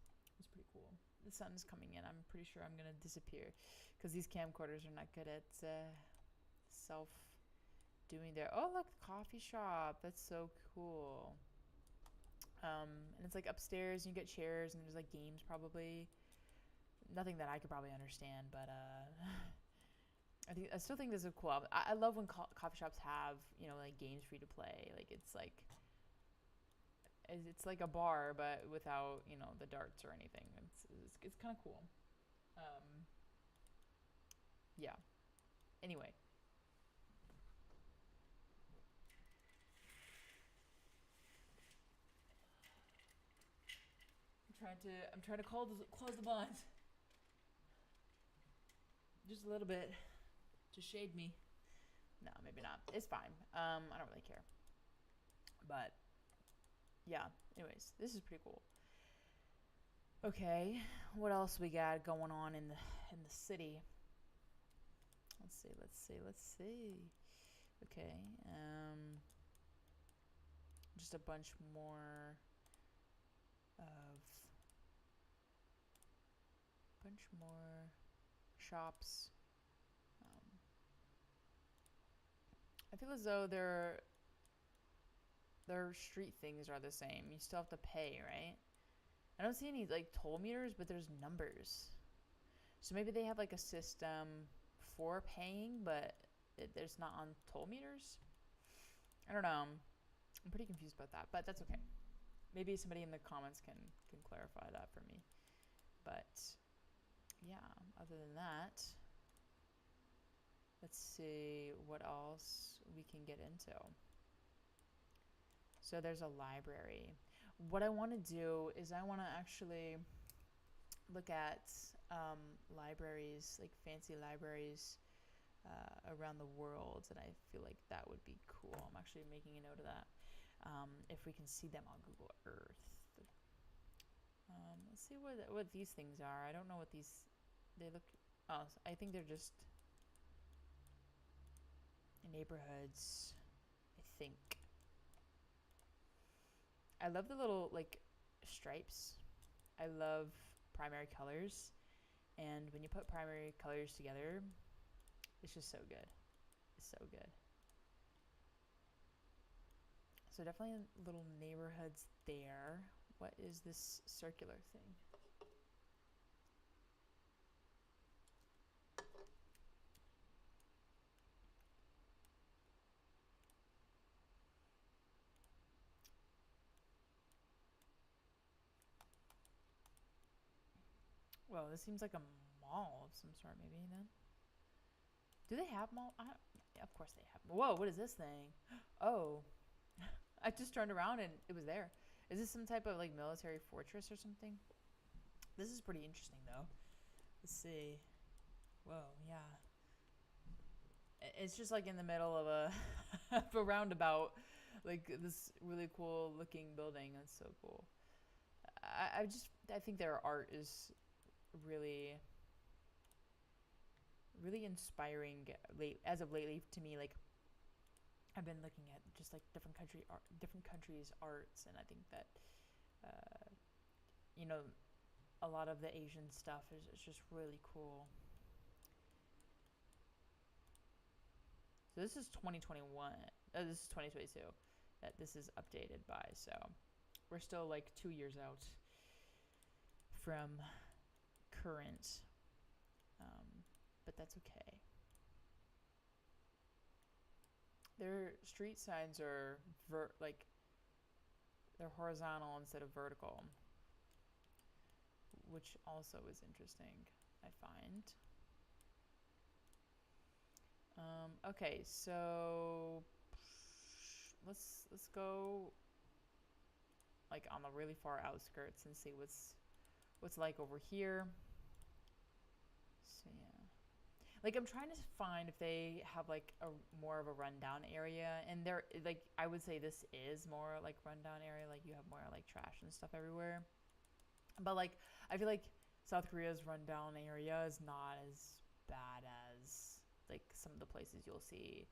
[SPEAKER 1] pretty cool. The sun's coming in. I'm pretty sure I'm gonna disappear because these camcorders are not good at self doing their. Oh, look, the coffee shop. That's so cool. And it's like upstairs, and you get chairs, and there's like games probably. Nothing that I could probably understand, but I still think this is cool. I love when coffee shops have like games for you to play. Like it's like a bar, but without the darts or anything. It's kind of cool. Um, yeah. Anyway, I'm trying to close the blinds just a little bit to shade me. No, maybe not. It's fine. I don't really care. But yeah. Anyways, this is pretty cool. Okay, what else we got going on in the city? Let's see. Okay, just a bunch more shops. I feel as though their street things are the same. You still have to pay, right? I don't see any like toll meters, but there's numbers. So maybe they have like a system for paying, but there's not on toll meters. I don't know. I'm pretty confused about that, but that's okay. Maybe somebody in the comments can clarify that for me. But yeah, other than that, let's see what else we can get into. So there's a library. What I want to do is I want to actually look at libraries, like fancy libraries around the world, and I feel like that would be cool. I'm actually making a note of that. If we can see them on Google Earth. Let's see what these things are. I don't know what they look. Oh, I think they're just neighborhoods, I think. I love the little like stripes. I love primary colors, and when you put primary colors together, it's just so good. It's so good. So definitely little neighborhoods there. What is this circular thing? Well, this seems like a mall of some sort, maybe then. Do they have mall? Of course they have. Whoa, what is this thing? Oh, I just turned around and it was there. Is this some type of like military fortress or something? This is pretty interesting though. Let's see. Whoa, yeah. It's just like in the middle of a, of a roundabout, like this really cool looking building. That's so cool. I think their art is really really inspiring as of lately to me. Like I've been looking at just like different countries' arts, and I think that you know a lot of the Asian stuff is just really cool. So this is 2021. This is 2022 that this is updated by. So we're still like 2 years out from current, but that's okay. Their street signs are like they're horizontal instead of vertical, which also is interesting, I find. Okay, so let's go like on the really far outskirts and see what's like over here. So yeah, like I'm trying to find if they have like a more of a rundown area, and they're like I would say this is more like rundown area. Like you have more like trash and stuff everywhere. But like, I feel like South Korea's rundown area is not as bad as like some of the places you'll see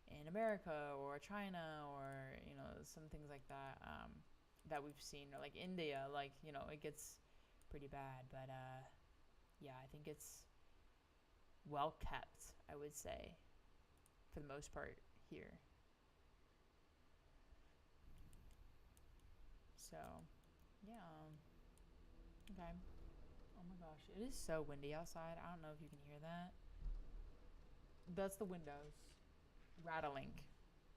[SPEAKER 1] in America or China or some things like that that we've seen, or like India. Like it gets pretty bad, but yeah, I think it's well kept, I would say, for the most part here. So yeah. Okay. Oh my gosh, it is so windy outside. I don't know if you can hear that. That's the windows rattling.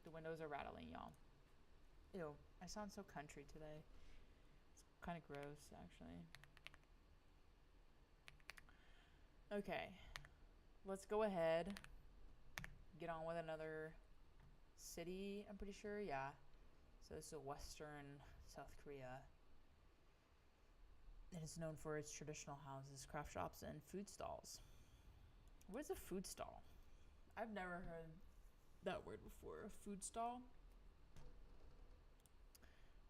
[SPEAKER 1] The windows are rattling, y'all. Ew, I sound so country today. It's kind of gross, actually. Okay, let's go ahead. Get on with another city, I'm pretty sure. Yeah. So this is Western South Korea. It is known for its traditional houses, craft shops, and food stalls. What is a food stall? I've never heard that word before. A food stall?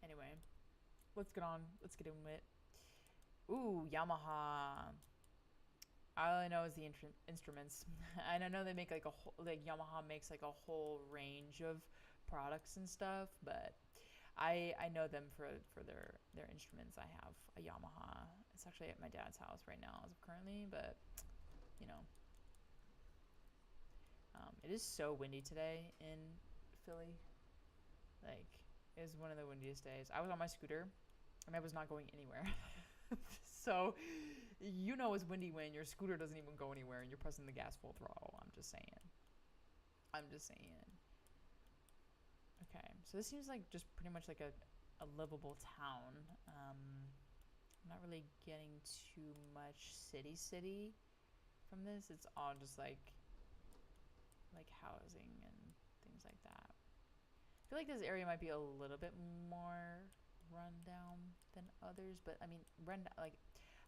[SPEAKER 1] Anyway, let's get on. Let's get in with it. Ooh, Yamaha. All I know is the instruments, and I know they make like Yamaha makes like a whole range of products and stuff, but I know them for their instruments. I have a Yamaha. It's actually at my dad's house right now as of currently, but you know, it is so windy today in Philly. Like, it was one of the windiest days. I was on my scooter, and I was not going anywhere. So, it's windy when your scooter doesn't even go anywhere and you're pressing the gas full throttle. I'm just saying. I'm just saying. Okay, so this seems like just pretty much like a livable town. I'm not really getting too much city from this. It's all just like housing and things like that. I feel like this area might be a little bit more run down than others, but I mean,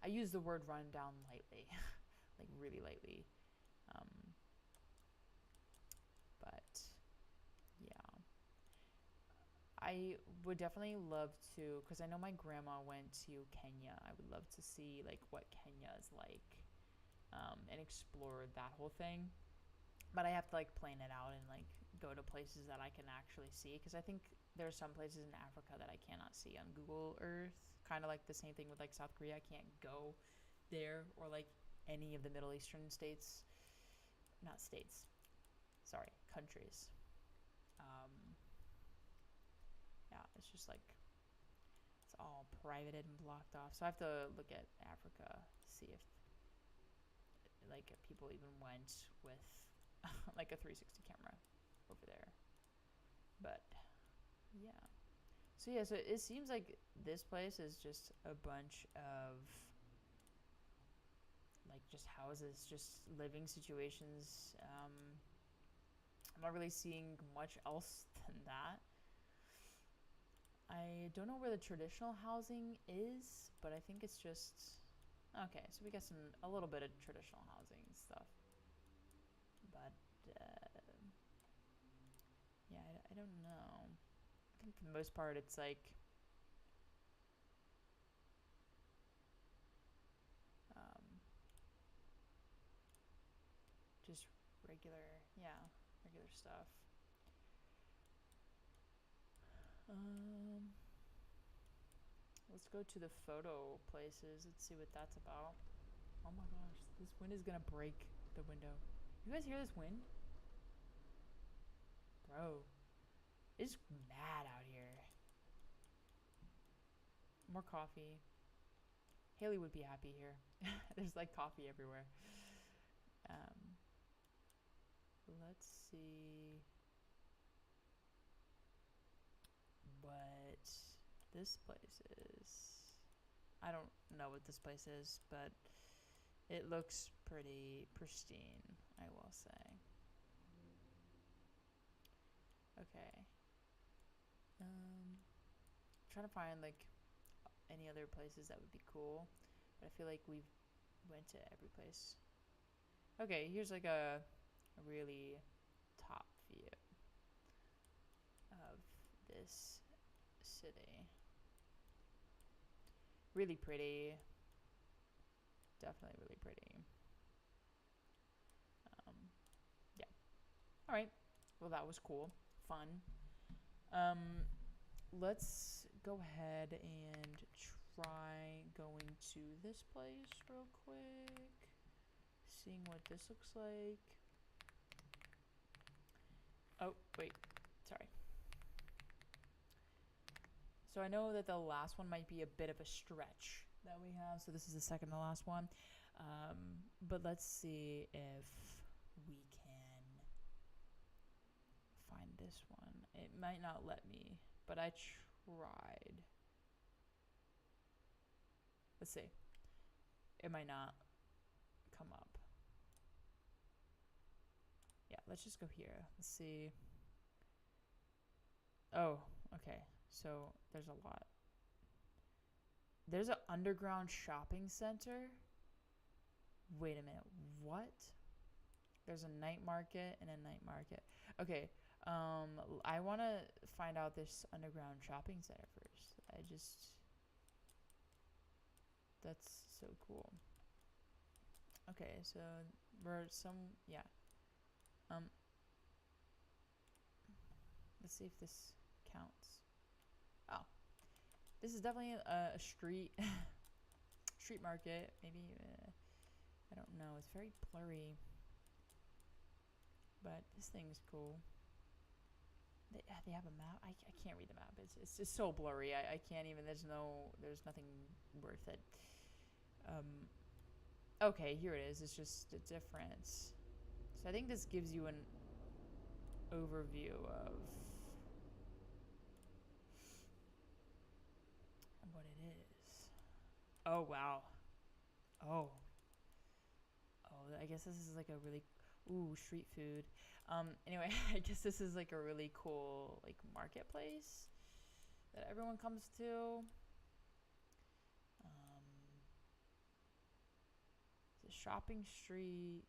[SPEAKER 1] I use the word run down lightly, like really lightly. But yeah, I would definitely love to, because I know my grandma went to Kenya. I would love to see like what Kenya is like, and explore that whole thing. But I have to like plan it out and like go to places that I can actually see, because I think there's some places in Africa that I cannot see on Google Earth. Kind of like the same thing with like South Korea. I can't go there, or like any of the Middle Eastern states, not states, sorry, countries. Yeah, it's just like it's all privated and blocked off. So I have to look at Africa, see if like people even went with like a 360 camera over there. But yeah. So yeah, so it seems like this place is just a bunch of like just houses, just living situations. I'm not really seeing much else than that. I don't know where the traditional housing is, but I think it's just okay. So we got a little bit of traditional housing stuff, but yeah, I don't know. I think for the most part, it's like just regular stuff. Let's go to the photo places. Let's see what that's about. Oh my gosh, this wind is gonna break the window. You guys hear this wind? Bro, it's mad out here. More coffee. Haley would be happy here. There's like coffee everywhere. Let's see what this place is. I don't know what this place is, but it looks pretty pristine, I will say. Okay. Trying to find like any other places that would be cool, but I feel like we've went to every place. Okay, here's like a really top view of this city. Really pretty. Definitely really pretty. Yeah. All right. Well, that was cool. Fun. Um, let's go ahead and try going to this place real quick. Seeing what this looks like. Oh, wait. Sorry. So I know that the last one might be a bit of a stretch that we have. So this is the second to last one. But let's see if we can find this one. It might not let me, but I tried. Let's see. It might not come up. Yeah, let's just go here. Let's see. Oh, okay. So there's a lot. There's an underground shopping center. Wait a minute. What? There's a night market and a night market. Okay. I want to find out this underground shopping center first. That's so cool. Okay, so yeah. Let's see if this counts. Oh, this is definitely a street street market. Maybe I don't know. It's very blurry, but this thing's cool. They have a map. I can't read the map. It's just so blurry. I can't even. There's nothing worth it. Okay, here it is. It's just a difference. So I think this gives you an overview of what it is. Oh wow. Oh. I guess this is like a really street food. Anyway, I guess this is like a really cool like marketplace that everyone comes to. It's a shopping street.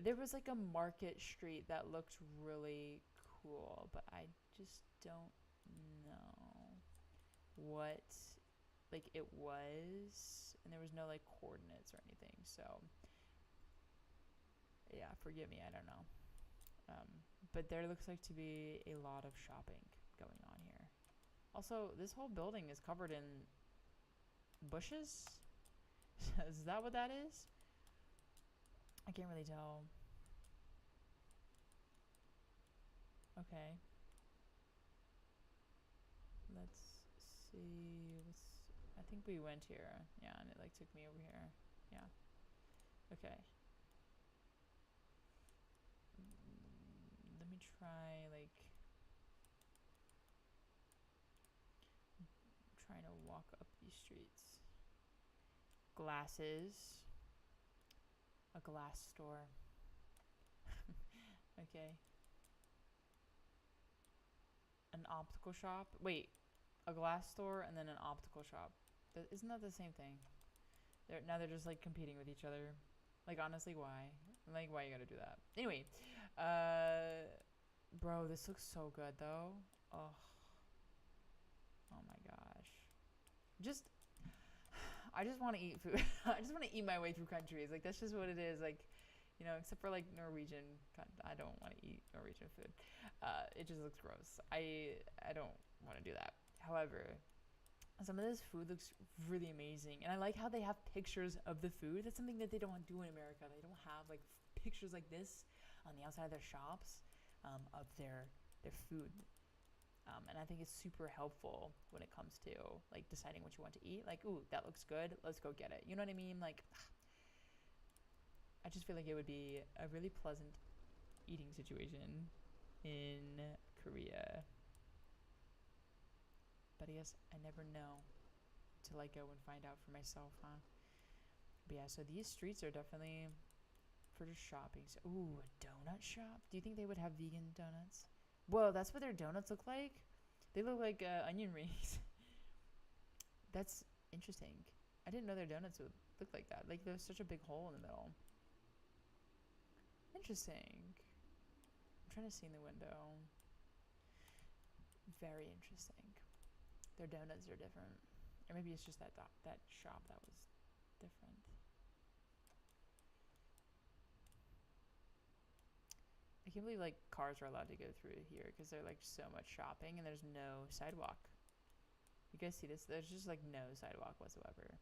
[SPEAKER 1] There was like a market street that looked really cool, but I just don't know what like it was, and there was no like coordinates or anything. So yeah, forgive me, I don't know. But there looks like to be a lot of shopping going on here. Also, this whole building is covered in bushes. Is that what that is? I can't really tell. Okay. Let's see. I think we went here. Yeah, and it like took me over here. Yeah. Okay. Let me try like trying to walk up these streets. Glasses. A glass store. Okay. An optical shop. Wait, a glass store and then an optical shop. Isn't that the same thing? Now they're just like competing with each other. Like honestly, why? Like why you gotta do that? Anyway, bro, this looks so good though. Oh, oh my gosh. I just want to eat food. I just want to eat my way through countries. Like that's just what it is. Like, you know, except for like Norwegian. I don't want to eat Norwegian food. It just looks gross. I don't want to do that. However, some of this food looks really amazing, and I like how they have pictures of the food. That's something that they don't do in America. They don't have like pictures like this on the outside of their shops of their food. And I think it's super helpful when it comes to like deciding what you want to eat. Like, ooh, that looks good. Let's go get it. You know what I mean? Like, I just feel like it would be a really pleasant eating situation in Korea. But I guess I never know till I go and find out for myself, huh? But yeah, so these streets are definitely for just shopping. So, ooh, a donut shop. Do you think they would have vegan donuts? Whoa, that's what their donuts look like? They look like onion rings. That's interesting. I didn't know their donuts would look like that. Like there's such a big hole in the middle. Interesting. I'm trying to see in the window. Very interesting. Their donuts are different. Or maybe it's just that that shop that was different. I can't believe like cars are allowed to go through here because there's like so much shopping and there's no sidewalk. You guys see this? There's just like no sidewalk whatsoever,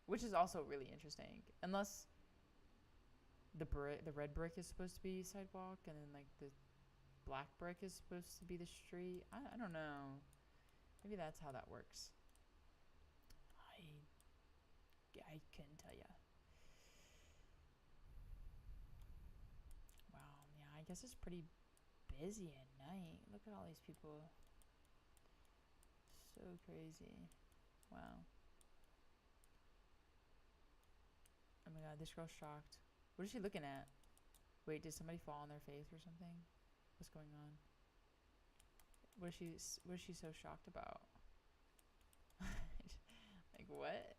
[SPEAKER 1] which is also really interesting. Unless the red brick is supposed to be sidewalk, and then like the black brick is supposed to be the street. I don't know. Maybe that's how that works. I couldn't tell you. Wow, yeah, I guess it's pretty busy at night. Look at all these people. So crazy. Wow. Oh my god, this girl's shocked. What is she looking at? Wait, did somebody fall on their face or something? What's going on? What is she so shocked about? Like, what?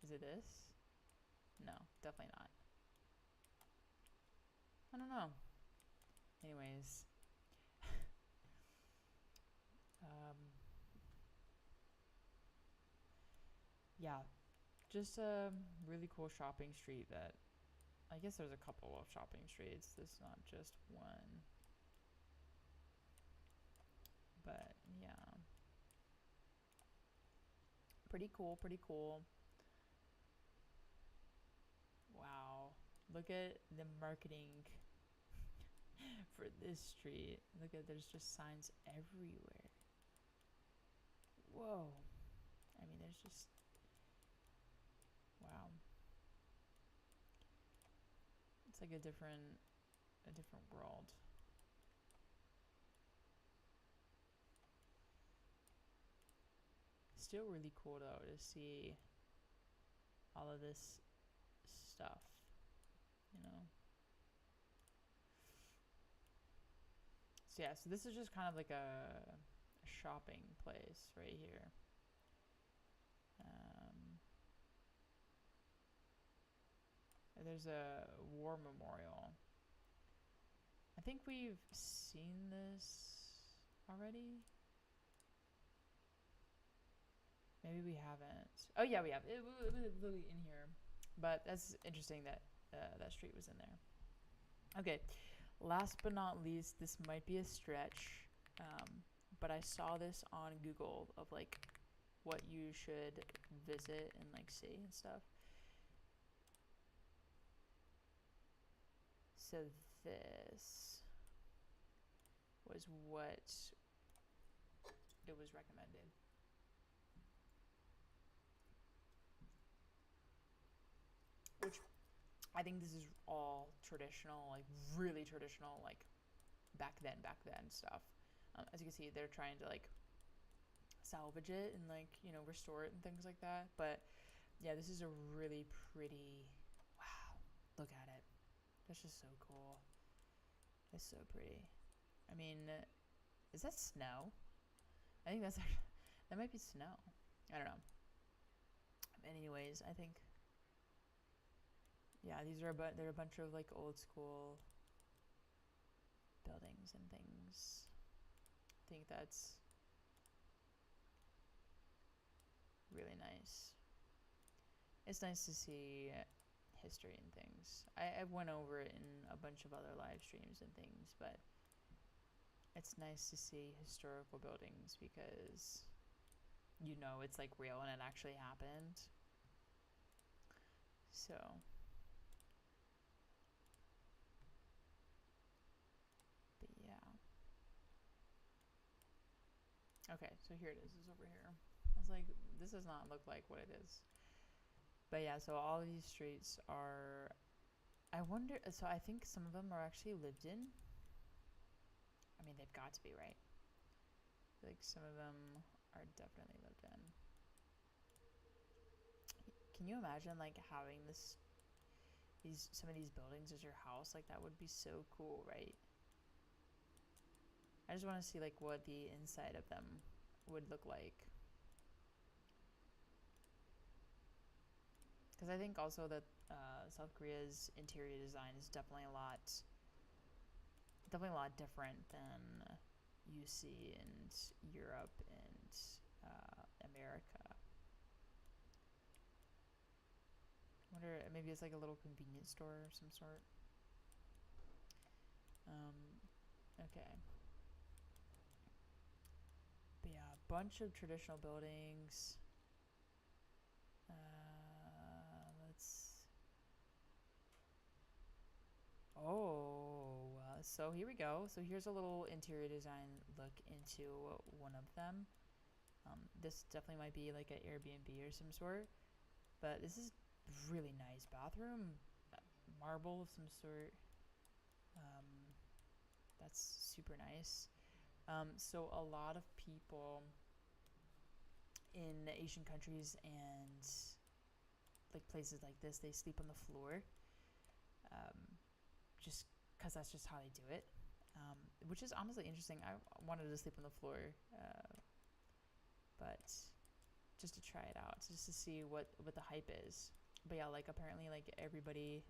[SPEAKER 1] Is it this? No, definitely not. I don't know. Anyways. Yeah, just a really cool shopping street that I guess there's a couple of shopping streets. There's not just one. But yeah. Pretty cool, pretty cool. Wow. Look at the marketing for this street. Look at, there's just signs everywhere. Whoa. I mean, there's just, wow. It's like a different world. Still really cool though to see all of this stuff, you know. So yeah, so this is just kind of like a shopping place right here. There's a war memorial. I think we've seen this already. Maybe we haven't. Oh yeah, we have. It was literally in here. But that's interesting that that street was in there. Okay, last but not least, this might be a stretch, but I saw this on Google of like what you should visit and like see and stuff. So this was what it was recommended. Which I think this is all traditional, like really traditional, like back then stuff. As you can see, they're trying to like salvage it and like, you know, restore it and things like that. But yeah, this is a really pretty, wow, look at it. That's just so cool. It's so pretty. I mean, is that snow? I think that's actually, that might be snow. I don't know. Anyways, I think, yeah, these are they're a bunch of like old school buildings and things. I think that's really nice. It's nice to see history and things. I went over it in a bunch of other live streams and things, but it's nice to see historical buildings because you know it's like real and it actually happened. So but yeah. Okay, so here it is. It's over here. I was like, this does not look like what it is. But yeah, so all of these streets are, I wonder, so I think some of them are actually lived in. I mean, they've got to be, right? Like some of them are definitely lived in. Can you imagine like having some of these buildings as your house? Like that would be so cool, right? I just want to see like what the inside of them would look like. Because I think also that South Korea's interior design is definitely a lot different than you see in Europe and America. I wonder, maybe it's like a little convenience store of some sort. Okay. But yeah, a bunch of traditional buildings. Let's. Oh, so here we go. So here's a little interior design look into one of them. This definitely might be like an Airbnb or some sort, but this is really nice bathroom, marble of some sort. That's super nice. So a lot of people in Asian countries and like places like this, they sleep on the floor, just because that's just how they do it. Which is honestly interesting. I wanted to sleep on the floor, but just to try it out, just to see what the hype is. But yeah, like apparently like everybody,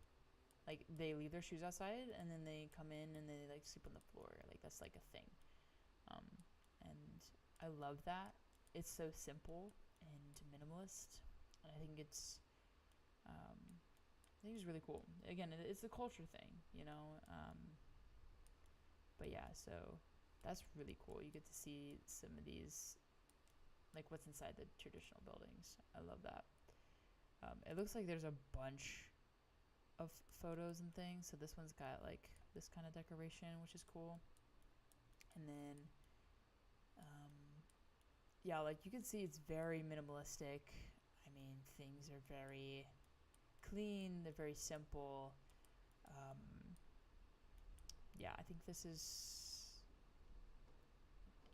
[SPEAKER 1] like they leave their shoes outside and then they come in and they like sleep on the floor. Like that's like a thing. And I love that. It's so simple and minimalist. And I think it's really cool. Again, it's a culture thing, you know. But yeah, so that's really cool. You get to see some of these, like what's inside the traditional buildings. I love that. It looks like there's a bunch of photos and things. So this one's got like this kind of decoration, which is cool. And then, yeah, like you can see it's very minimalistic. I mean, things are very clean. They're very simple. Yeah, I think this is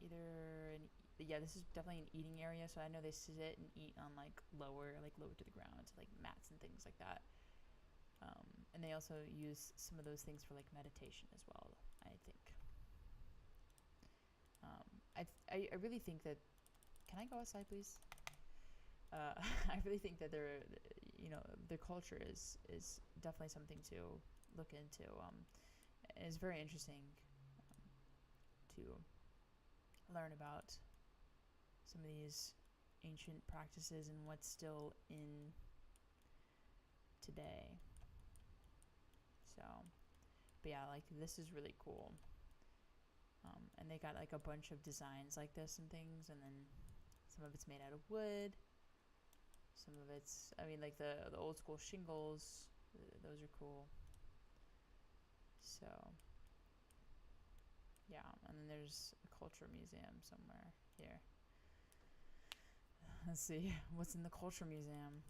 [SPEAKER 1] either this is definitely an eating area. So I know they sit and eat on like lower to the ground, so like mats and things like that. And they also use some of those things for like meditation as well, I think. I really think that. Can I go outside, please? I really think that their culture is definitely something to look into. It's very interesting to learn about some of these ancient practices and what's still in today. So, but yeah, like this is really cool. And they got like a bunch of designs like this and things, and then some of it's made out of wood. Some of it's, I mean, like the old school shingles, those are cool. So, yeah, and then there's a culture museum somewhere here. Let's see what's in the culture museum,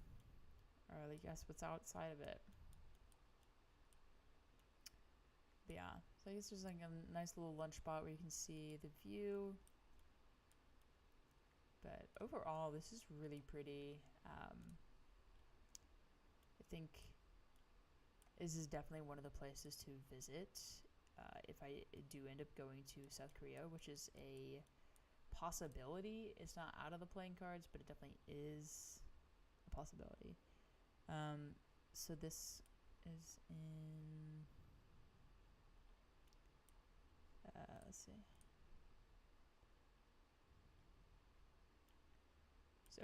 [SPEAKER 1] or I guess what's outside of it. But yeah, so I guess there's like a nice little lunch spot where you can see the view. But overall, this is really pretty. I think this is definitely one of the places to visit if I do end up going to South Korea, which is a possibility. It's not out of the playing cards, but it definitely is a possibility. So this is in. Let's see.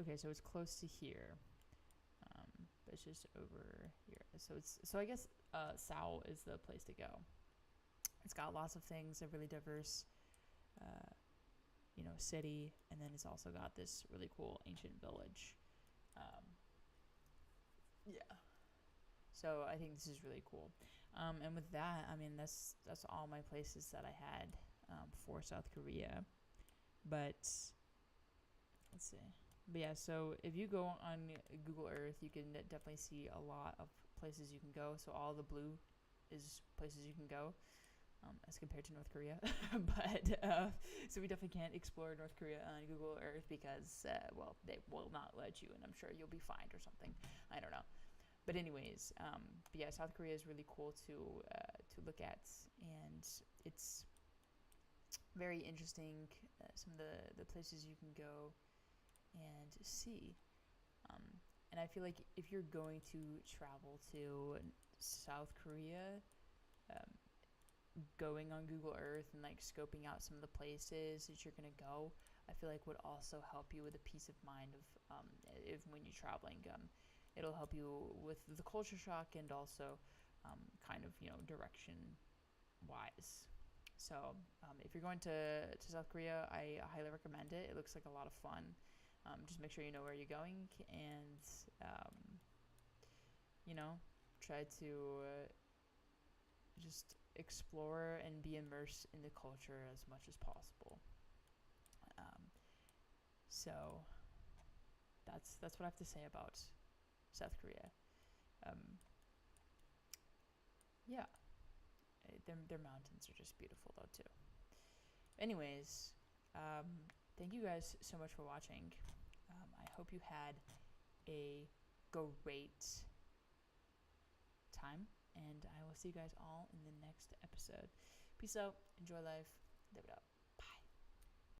[SPEAKER 1] Okay, so it's close to here, but it's just over here. So I guess Seoul is the place to go. It's got lots of things, a really diverse, city, and then it's also got this really cool ancient village. Yeah. So I think this is really cool. And with that, I mean that's all my places that I had for South Korea. But let's see. But yeah, so if you go on Google Earth, you can definitely see a lot of places you can go. So all the blue is places you can go, as compared to North Korea. But so we definitely can't explore North Korea on Google Earth because, they will not let you, and I'm sure you'll be fined or something. I don't know. But anyways, but yeah, South Korea is really cool to look at, and it's very interesting. Some of the places you can go and see. And I feel like if you're going to travel to South Korea, going on Google Earth and like scoping out some of the places that you're gonna go, I feel like would also help you with a peace of mind of if when you're traveling. It'll help you with the culture shock and also kind of direction wise. So if you're going to South Korea, I highly recommend it. It looks like a lot of fun. Just make sure you know where you're going and try to just explore and be immersed in the culture as much as possible. So that's what I have to say about South Korea. Yeah, their mountains are just beautiful though too. Anyways, thank you guys so much for watching. I hope you had a great time, and I will see you guys all in the next episode. Peace out. Enjoy life. Live it up.